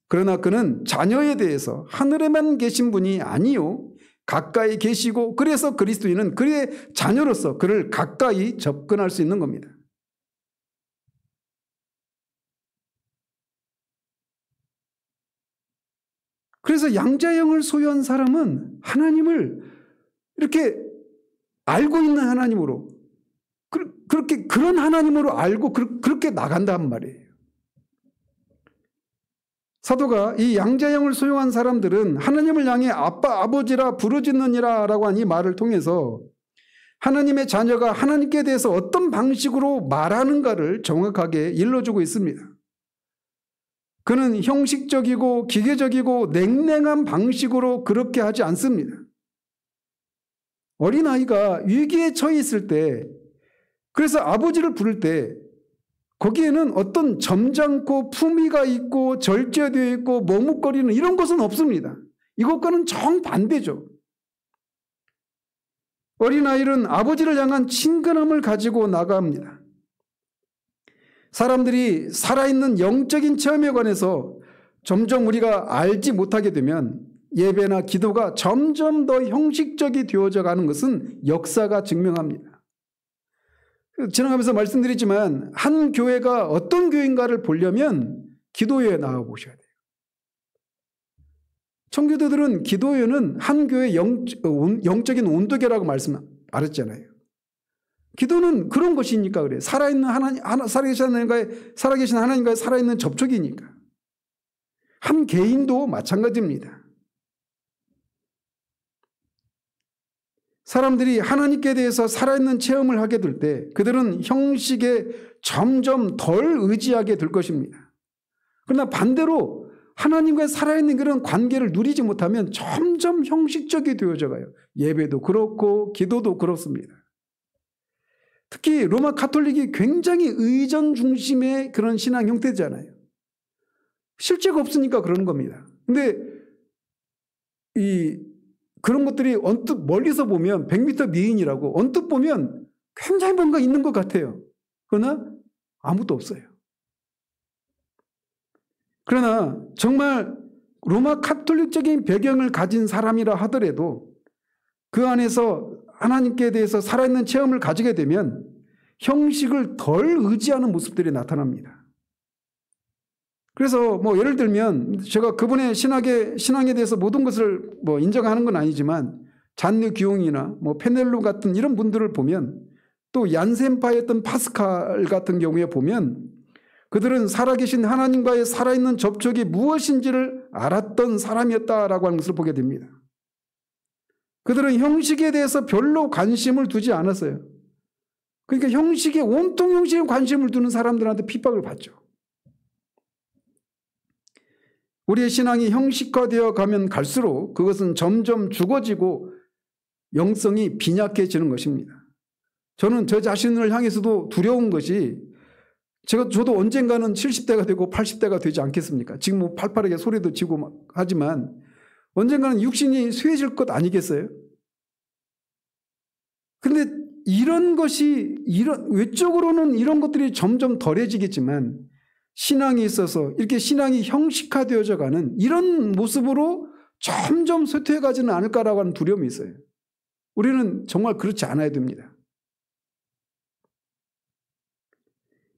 그러나 그는 자녀에 대해서 하늘에만 계신 분이 아니요, 가까이 계시고, 그래서 그리스도인은 그의 자녀로서 그를 가까이 접근할 수 있는 겁니다. 그래서 양자형을 소유한 사람은 하나님을 이렇게 알고 있는 하나님으로, 그런 하나님으로 알고 그렇게 나간단 말이에요. 사도가 이 양자형을 소유한 사람들은 하나님을 향해 아빠, 아버지라 부르짖느니라 라고 한 이 말을 통해서 하나님의 자녀가 하나님께 대해서 어떤 방식으로 말하는가를 정확하게 일러주고 있습니다. 그는 형식적이고 기계적이고 냉랭한 방식으로 그렇게 하지 않습니다. 어린아이가 위기에 처해 있을 때, 그래서 아버지를 부를 때 거기에는 어떤 점잖고 품위가 있고 절제되어 있고 머뭇거리는 이런 것은 없습니다. 이것과는 정반대죠. 어린아이는 아버지를 향한 친근함을 가지고 나갑니다. 사람들이 살아있는 영적인 체험에 관해서 점점 우리가 알지 못하게 되면 예배나 기도가 점점 더 형식적이 되어져 가는 것은 역사가 증명합니다. 지나가면서 말씀드리지만 한 교회가 어떤 교회인가를 보려면 기도회에 나와 보셔야 돼요. 청교도들은 기도회는 한 교회의 영적인 온도계라고 말했잖아요. 기도는 그런 것이니까 그래요. 살아계신 하나님과의 살아있는 접촉이니까. 한 개인도 마찬가지입니다. 사람들이 하나님께 대해서 살아있는 체험을 하게 될 때 그들은 형식에 점점 덜 의지하게 될 것입니다. 그러나 반대로 하나님과 살아있는 그런 관계를 누리지 못하면 점점 형식적이 되어져 가요. 예배도 그렇고 기도도 그렇습니다. 특히 로마 가톨릭이 굉장히 의전 중심의 그런 신앙 형태잖아요. 실제가 없으니까 그러는 겁니다. 근데 그런 것들이 언뜻 멀리서 보면 100m 미인이라고 언뜻 보면 굉장히 뭔가 있는 것 같아요. 그러나 아무도 없어요. 그러나 정말 로마 카톨릭적인 배경을 가진 사람이라 하더라도 그 안에서 하나님께 대해서 살아있는 체험을 가지게 되면 형식을 덜 의지하는 모습들이 나타납니다. 그래서 예를 들면 제가 그분의 신앙에 대해서 모든 것을 인정하는 건 아니지만 잔느 기용이나 페넬로 같은 이런 분들을 보면 또 얀센파였던 파스칼 같은 경우에 보면 그들은 살아계신 하나님과의 살아있는 접촉이 무엇인지를 알았던 사람이었다라고 하는 것을 보게 됩니다. 그들은 형식에 대해서 별로 관심을 두지 않았어요. 그러니까 온통 형식에 관심을 두는 사람들한테 핍박을 받죠. 우리의 신앙이 형식화되어 가면 갈수록 그것은 점점 죽어지고 영성이 빈약해지는 것입니다. 저는 저 자신을 향해서도 두려운 것이 저도 언젠가는 70대가 되고 80대가 되지 않겠습니까? 지금 팔팔하게 소리도 지고 하지만 언젠가는 육신이 쇠해질 것 아니겠어요? 근데 이런 것이 외적으로는 이런 것들이 점점 덜해지겠지만 신앙에 있어서 이렇게 신앙이 형식화되어져 가는 이런 모습으로 점점 쇠퇴해 가지는 않을까라고 하는 두려움이 있어요. 우리는 정말 그렇지 않아야 됩니다.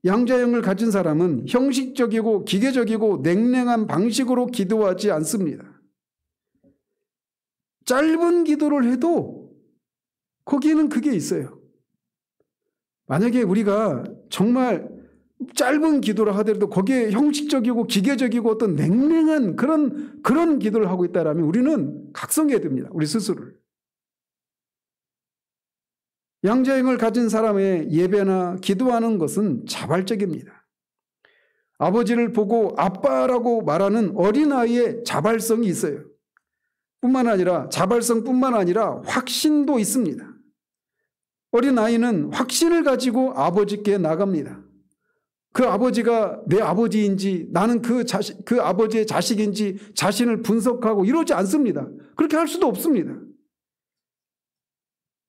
양자형을 가진 사람은 형식적이고 기계적이고 냉랭한 방식으로 기도하지 않습니다. 짧은 기도를 해도 거기에는 그게 있어요. 만약에 우리가 정말 짧은 기도를 하더라도 거기에 형식적이고 기계적이고 어떤 냉랭한 그런 기도를 하고 있다라면 우리는 각성해야 됩니다. 우리 스스로를. 양자형을 가진 사람의 예배나 기도하는 것은 자발적입니다. 아버지를 보고 아빠라고 말하는 어린아이의 자발성이 있어요. 자발성뿐만 아니라 확신도 있습니다. 어린아이는 확신을 가지고 아버지께 나갑니다. 그 아버지가 내 아버지인지 나는 그 아버지의 자식인지 자신을 분석하고 이러지 않습니다. 그렇게 할 수도 없습니다.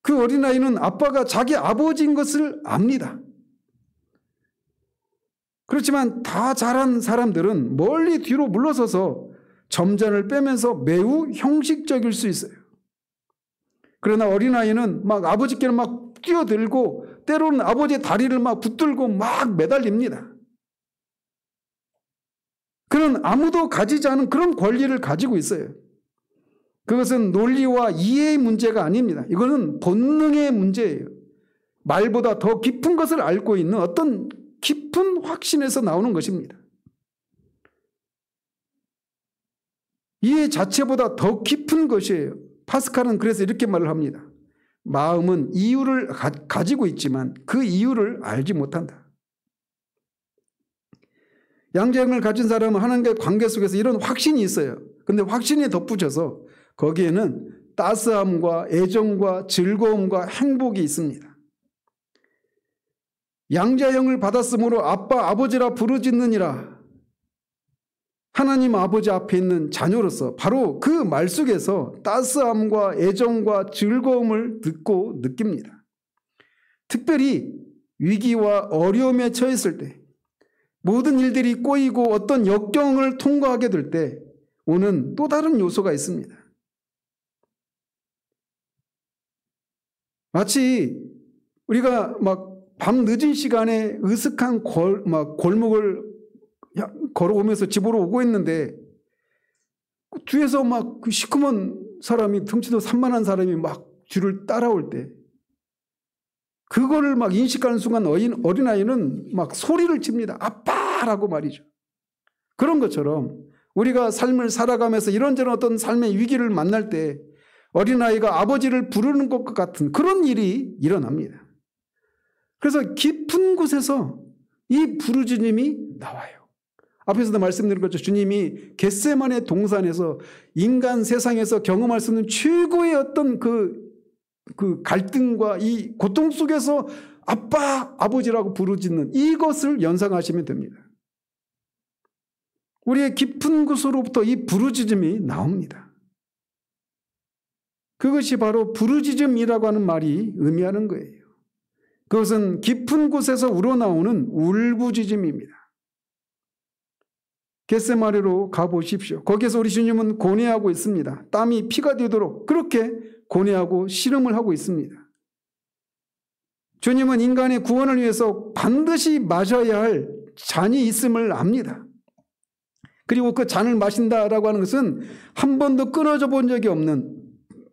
그 어린아이는 아빠가 자기 아버지인 것을 압니다. 그렇지만 다 자란 사람들은 멀리 뒤로 물러서서 점잖을 빼면서 매우 형식적일 수 있어요. 그러나 어린아이는 막 아버지께는 막 뛰어들고 때로는 아버지의 다리를 막 붙들고 막 매달립니다. 그런 아무도 가지지 않은 그런 권리를 가지고 있어요. 그것은 논리와 이해의 문제가 아닙니다. 이거는 본능의 문제예요. 말보다 더 깊은 것을 알고 있는 어떤 깊은 확신에서 나오는 것입니다. 이해 자체보다 더 깊은 것이에요. 파스칼은 그래서 이렇게 말을 합니다. 마음은 이유를 가지고 있지만 그 이유를 알지 못한다. 양자형을 가진 사람은 하나님과의 관계 속에서 이런 확신이 있어요. 그런데 확신이 덧붙여서 거기에는 따스함과 애정과 즐거움과 행복이 있습니다. 양자형을 받았으므로 아빠 아버지라 부르짖느니라. 하나님 아버지 앞에 있는 자녀로서 바로 그 말 속에서 따스함과 애정과 즐거움을 듣고 느낍니다. 특별히 위기와 어려움에 처했을 때 모든 일들이 꼬이고 어떤 역경을 통과하게 될 때 오는 또 다른 요소가 있습니다. 마치 우리가 막 밤 늦은 시간에 으슥한 골목을 걸어오면서 집으로 오고 있는데 뒤에서 막 그 시커먼 사람이 덩치도 산만한 사람이 막 뒤를 따라올 때 그거를 막 인식하는 순간 어린아이는 막 소리를 칩니다. 아빠라고 말이죠. 그런 것처럼 우리가 삶을 살아가면서 이런저런 어떤 삶의 위기를 만날 때 어린아이가 아버지를 부르는 것과 같은 그런 일이 일어납니다. 그래서 깊은 곳에서 이 부르짖음이 나와요. 앞에서도 말씀드린 것처럼 주님이 겟세마네 동산에서 인간 세상에서 경험할 수 있는 최고의 어떤 그 갈등과 이 고통 속에서 아빠, 아버지라고 부르짖는 이것을 연상하시면 됩니다. 우리의 깊은 곳으로부터 이 부르짖음이 나옵니다. 그것이 바로 부르짖음이라고 하는 말이 의미하는 거예요. 그것은 깊은 곳에서 우러나오는 울부짖음입니다. 겟세마네로 가보십시오. 거기에서 우리 주님은 고뇌하고 있습니다. 땀이 피가 되도록 그렇게 고뇌하고 씨름을 하고 있습니다. 주님은 인간의 구원을 위해서 반드시 마셔야 할 잔이 있음을 압니다. 그리고 그 잔을 마신다라고 하는 것은 한 번도 끊어져 본 적이 없는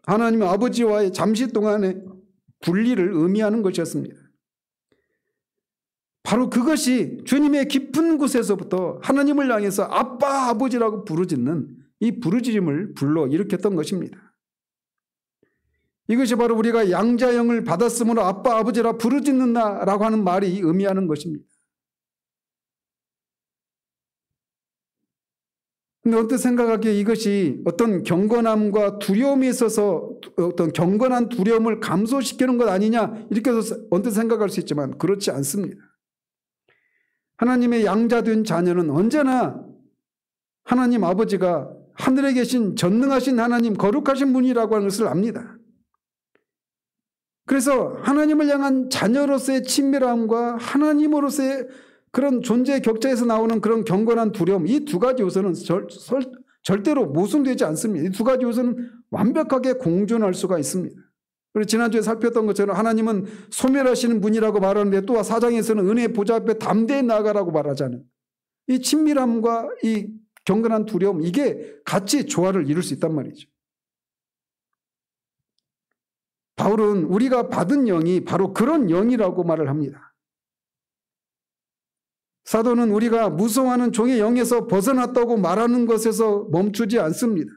하나님의 아버지와의 잠시 동안의 분리를 의미하는 것이었습니다. 바로 그것이 주님의 깊은 곳에서부터 하나님을 향해서 아빠, 아버지라고 부르짖는 이 부르짖음을 불러일으켰던 것입니다. 이것이 바로 우리가 양자형을 받았으므로 아빠, 아버지라 부르짖는다라고 하는 말이 의미하는 것입니다. 근데 어떤 생각하기에 이것이 어떤 경건함과 두려움에 있어서 어떤 경건한 두려움을 감소시키는 것 아니냐 이렇게 해서 언뜻 생각할 수 있지만 그렇지 않습니다. 하나님의 양자된 자녀는 언제나 하나님 아버지가 하늘에 계신 전능하신 하나님 거룩하신 분이라고 하는 것을 압니다. 그래서 하나님을 향한 자녀로서의 친밀함과 하나님으로서의 그런 존재 격차에서 나오는 그런 경건한 두려움 이 두 가지 요소는 절대로 모순되지 않습니다. 이 두 가지 요소는 완벽하게 공존할 수가 있습니다. 그리고 지난주에 살폈던 것처럼 하나님은 소멸하시는 분이라고 말하는데 또 4장에서는 은혜의 보좌 앞에 담대히 나아가라고 말하잖아요. 이 친밀함과 이 경건한 두려움 이게 같이 조화를 이룰 수 있단 말이죠. 바울은 우리가 받은 영이 바로 그런 영이라고 말을 합니다. 사도는 우리가 무서워하는 종의 영에서 벗어났다고 말하는 것에서 멈추지 않습니다.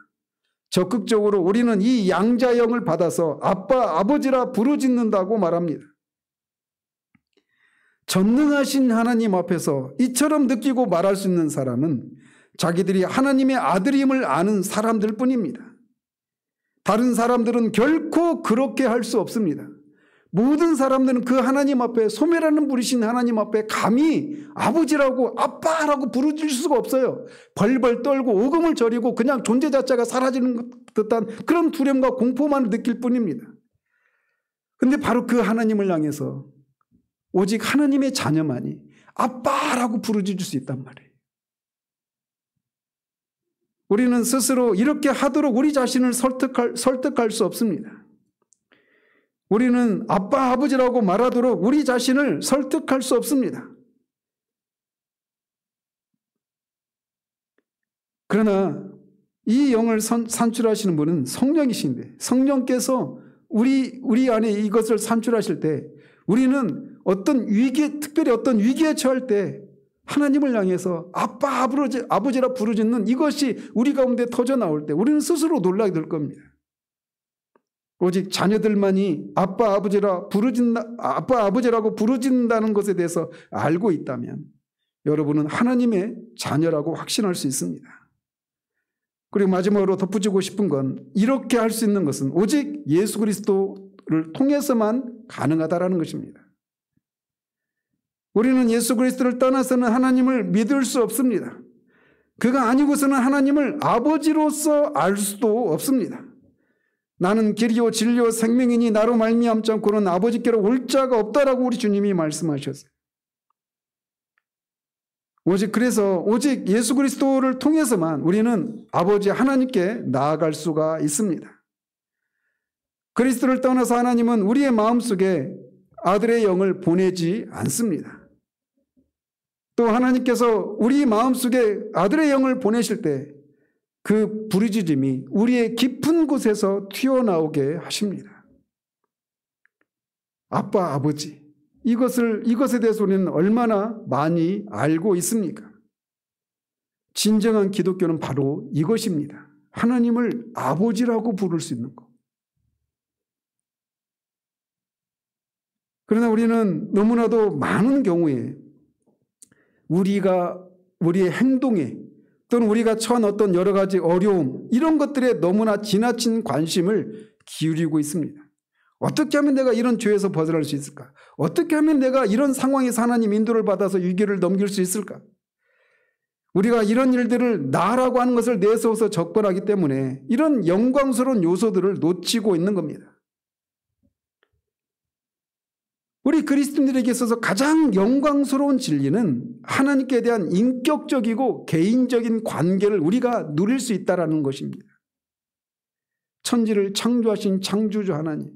적극적으로 우리는 이 양자영을 받아서 아빠, 아버지라 부르짖는다고 말합니다. 전능하신 하나님 앞에서 이처럼 느끼고 말할 수 있는 사람은 자기들이 하나님의 아들임을 아는 사람들 뿐입니다. 다른 사람들은 결코 그렇게 할 수 없습니다. 모든 사람들은 그 하나님 앞에 소멸하는 분이신 하나님 앞에 감히 아버지라고 아빠라고 부르질 수가 없어요. 벌벌 떨고 오금을 저리고 그냥 존재 자체가 사라지는 듯한 그런 두려움과 공포만 느낄 뿐입니다. 그런데 바로 그 하나님을 향해서 오직 하나님의 자녀만이 아빠라고 부르짖을 수 있단 말이에요. 우리는 스스로 이렇게 하도록 우리 자신을 설득할 수 없습니다. 우리는 아빠, 아버지라고 말하도록 우리 자신을 설득할 수 없습니다. 그러나 이 영을 산출하시는 분은 성령이신데 성령께서 우리 안에 이것을 산출하실 때 우리는 특별히 어떤 위기에 처할 때 하나님을 향해서 아빠, 아버지라 부르짖는 이것이 우리 가운데 터져 나올 때 우리는 스스로 놀라게 될 겁니다. 오직 자녀들만이 아빠, 아버지라고 부르짖는다는 것에 대해서 알고 있다면 여러분은 하나님의 자녀라고 확신할 수 있습니다. 그리고 마지막으로 덧붙이고 싶은 건 이렇게 할 수 있는 것은 오직 예수 그리스도를 통해서만 가능하다라는 것입니다. 우리는 예수 그리스도를 떠나서는 하나님을 믿을 수 없습니다. 그가 아니고서는 하나님을 아버지로서 알 수도 없습니다. 나는 길이요 진리요 생명이니 나로 말미암지 않고는 아버지께로 올 자가 없다라고 우리 주님이 말씀하셨어요. 오직 예수 그리스도를 통해서만 우리는 아버지 하나님께 나아갈 수가 있습니다. 그리스도를 떠나서 하나님은 우리의 마음속에 아들의 영을 보내지 않습니다. 또 하나님께서 우리 마음속에 아들의 영을 보내실 때 그 부르짖음이 우리의 깊은 곳에서 튀어나오게 하십니다. 아빠, 아버지 이것에 대해서 우리는 얼마나 많이 알고 있습니까? 진정한 기독교는 바로 이것입니다. 하나님을 아버지라고 부를 수 있는 것. 그러나 우리는 너무나도 많은 경우에 우리의 행동에 또는 우리가 처한 어떤 여러 가지 어려움 이런 것들에 너무나 지나친 관심을 기울이고 있습니다. 어떻게 하면 내가 이런 죄에서 벗어날 수 있을까? 어떻게 하면 내가 이런 상황에서 하나님 인도를 받아서 위기를 넘길 수 있을까? 우리가 이런 일들을 나라고 하는 것을 내세워서 접근하기 때문에 이런 영광스러운 요소들을 놓치고 있는 겁니다. 우리 그리스도인들에게 있어서 가장 영광스러운 진리는 하나님께 대한 인격적이고 개인적인 관계를 우리가 누릴 수 있다는 것입니다. 천지를 창조하신 창조주 하나님,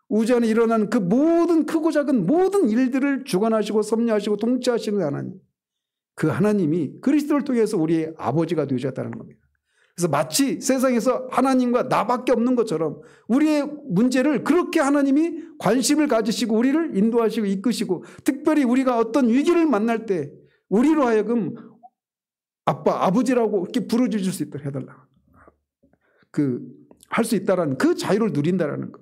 우주 안에 일어나는 그 모든 크고 작은 모든 일들을 주관하시고 섭리하시고 통치하시는 하나님, 그 하나님이 그리스도를 통해서 우리의 아버지가 되어졌다는 겁니다. 그래서 마치 세상에서 하나님과 나밖에 없는 것처럼 우리의 문제를 그렇게 하나님이 관심을 가지시고 우리를 인도하시고 이끄시고, 특별히 우리가 어떤 위기를 만날 때 우리로 하여금 아빠, 아버지라고 이렇게 부르짖을 수 있도록 해달라. 할 수 있다라는 그 자유를 누린다라는 것.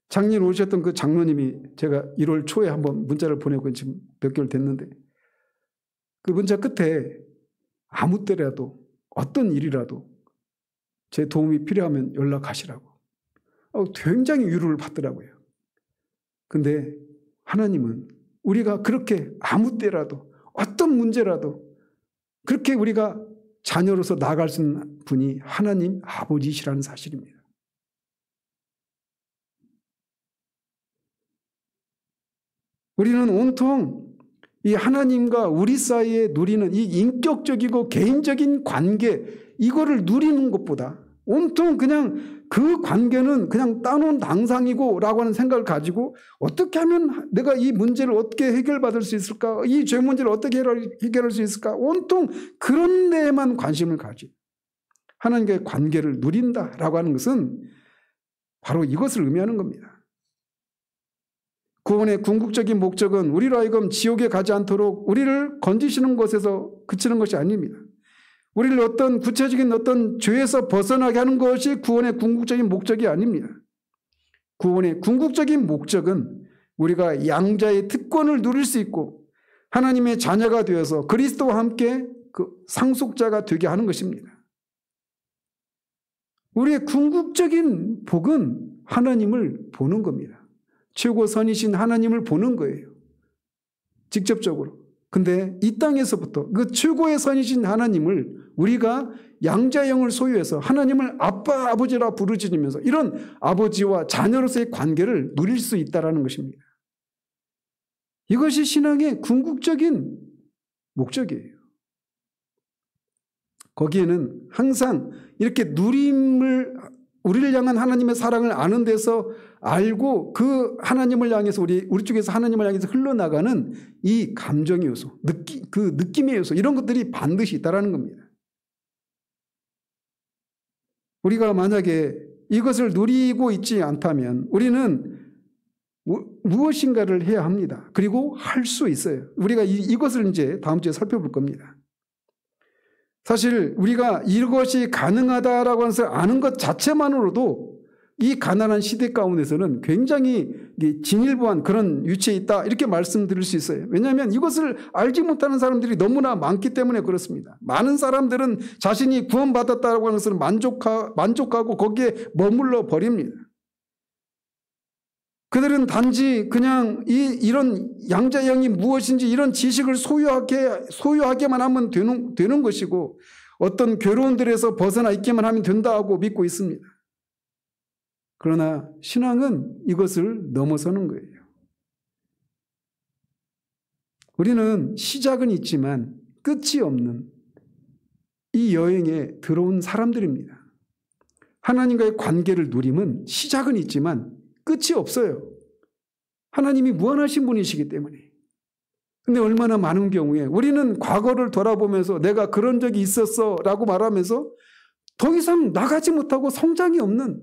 작년에 오셨던 그 장로님이 제가 1월 초에 한번 문자를 보내고 지금 몇 개월 됐는데, 그 문자 끝에 아무 때라도 어떤 일이라도 제 도움이 필요하면 연락하시라고 굉장히 위로를 받더라고요. 근데 하나님은 우리가 그렇게 아무 때라도 어떤 문제라도 그렇게 우리가 자녀로서 나아갈 수 있는 분이 하나님 아버지시라는 사실입니다. 우리는 온통 이 하나님과 우리 사이에 누리는 이 인격적이고 개인적인 관계, 이거를 누리는 것보다 온통 그냥 그 관계는 그냥 따놓은 당상이고 라고 하는 생각을 가지고 어떻게 하면 내가 이 문제를 어떻게 해결받을 수 있을까? 이 죄 문제를 어떻게 해결할 수 있을까? 온통 그런 데에만 관심을 가지. 하나님과의 관계를 누린다라고 하는 것은 바로 이것을 의미하는 겁니다. 구원의 궁극적인 목적은 우리로 하여금 지옥에 가지 않도록 우리를 건지시는 것에서 그치는 것이 아닙니다. 우리를 어떤 구체적인 어떤 죄에서 벗어나게 하는 것이 구원의 궁극적인 목적이 아닙니다. 구원의 궁극적인 목적은 우리가 양자의 특권을 누릴 수 있고 하나님의 자녀가 되어서 그리스도와 함께 그 상속자가 되게 하는 것입니다. 우리의 궁극적인 복은 하나님을 보는 겁니다. 최고 선이신 하나님을 보는 거예요. 직접적으로. 근데 이 땅에서부터 그 최고의 선이신 하나님을 우리가 양자의 영을 소유해서 하나님을 아빠, 아버지라 부르짖으면서 이런 아버지와 자녀로서의 관계를 누릴 수 있다는 것입니다. 이것이 신앙의 궁극적인 목적이에요. 거기에는 항상 이렇게 우리를 향한 하나님의 사랑을 아는 데서 알고 그 하나님을 향해서 우리 쪽에서 하나님을 향해서 흘러나가는 이 감정의 요소, 그 느낌의 요소, 이런 것들이 반드시 있다는 겁니다. 우리가 만약에 이것을 누리고 있지 않다면 우리는 무엇인가를 해야 합니다. 그리고 할 수 있어요. 우리가 이것을 이제 다음 주에 살펴볼 겁니다. 사실 우리가 이것이 가능하다라고 하는 것을 아는 것 자체만으로도 이 가난한 시대 가운데서는 굉장히 진일보한 그런 위치에 있다, 이렇게 말씀드릴 수 있어요. 왜냐하면 이것을 알지 못하는 사람들이 너무나 많기 때문에 그렇습니다. 많은 사람들은 자신이 구원받았다고 하는 것을 만족하고 거기에 머물러 버립니다. 그들은 단지 그냥 이런 양자의 영이 무엇인지 이런 지식을 소유하게만 하면 되는 것이고 어떤 괴로움들에서 벗어나 있기만 하면 된다고 믿고 있습니다. 그러나 신앙은 이것을 넘어서는 거예요. 우리는 시작은 있지만 끝이 없는 이 여행에 들어온 사람들입니다. 하나님과의 관계를 누림은 시작은 있지만 끝이 없어요. 하나님이 무한하신 분이시기 때문에. 근데 얼마나 많은 경우에 우리는 과거를 돌아보면서 내가 그런 적이 있었어 라고 말하면서 더 이상 나가지 못하고 성장이 없는,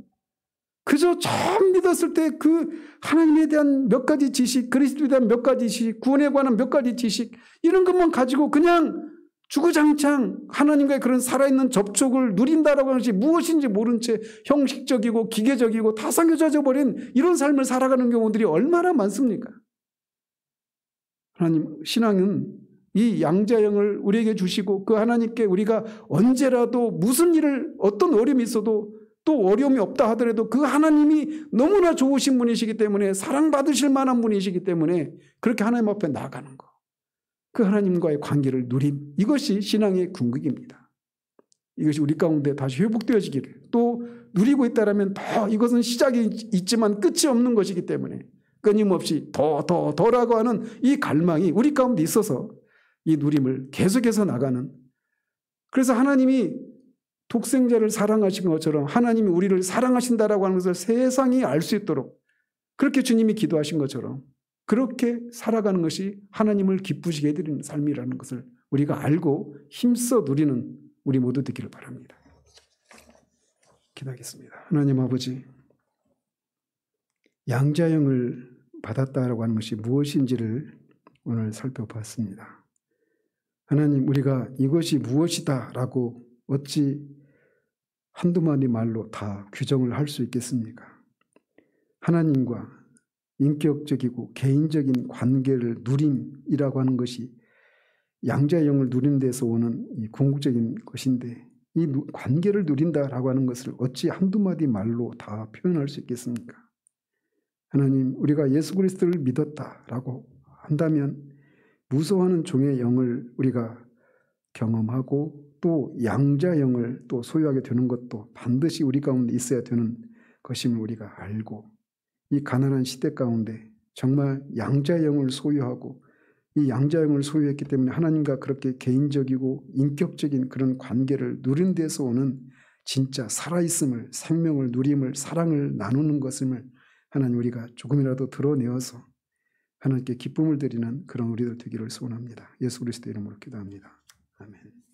그저 처음 믿었을 때 그 하나님에 대한 몇 가지 지식, 그리스도에 대한 몇 가지 지식, 구원에 관한 몇 가지 지식, 이런 것만 가지고 그냥 주구장창 하나님과의 그런 살아있는 접촉을 누린다라고 하는 것이 무엇인지 모른 채 형식적이고 기계적이고 타성교져져 버린 이런 삶을 살아가는 경우들이 얼마나 많습니까? 하나님, 신앙은 이 양자형을 우리에게 주시고 그 하나님께 우리가 언제라도 무슨 일을 어떤 어려움이 있어도 또 어려움이 없다 하더라도 그 하나님이 너무나 좋으신 분이시기 때문에 사랑받으실 만한 분이시기 때문에 그렇게 하나님 앞에 나아가는 거. 그 하나님과의 관계를 누림. 이것이 신앙의 궁극입니다. 이것이 우리 가운데 다시 회복되어지기를 또 누리고 있다면 더 이것은 시작이 있지만 끝이 없는 것이기 때문에 끊임없이 더라고 하는 이 갈망이 우리 가운데 있어서 이 누림을 계속해서 나가는 그래서 하나님이 독생자를 사랑하신 것처럼 하나님이 우리를 사랑하신다라고 하는 것을 세상이 알 수 있도록 그렇게 주님이 기도하신 것처럼 그렇게 살아가는 것이 하나님을 기쁘시게 해드리는 삶이라는 것을 우리가 알고 힘써 누리는 우리 모두 되기를 바랍니다. 기도하겠습니다. 하나님 아버지, 양자형을 받았다라고 하는 것이 무엇인지를 오늘 살펴봤습니다. 하나님, 우리가 이것이 무엇이다라고 어찌 한두 마디 말로 다 규정을 할 수 있겠습니까? 하나님과 인격적이고 개인적인 관계를 누림이라고 하는 것이 양자형을 누린 데서 오는 이 궁극적인 것인데 이 관계를 누린다라고 하는 것을 어찌 한두 마디 말로 다 표현할 수 있겠습니까? 하나님, 우리가 예수 그리스도를 믿었다라고 한다면 무서워하는 종의 영을 우리가 경험하고 또 양자형을 또 소유하게 되는 것도 반드시 우리 가운데 있어야 되는 것임을 우리가 알고 이 가난한 시대 가운데 정말 양자형을 소유하고 이 양자형을 소유했기 때문에 하나님과 그렇게 개인적이고 인격적인 그런 관계를 누린 데서 오는 진짜 살아있음을, 생명을, 누림을, 사랑을 나누는 것임을 하나님 우리가 조금이라도 드러내어서 하나님께 기쁨을 드리는 그런 우리들 되기를 소원합니다. 예수 그리스도 이름으로 기도합니다. 아멘.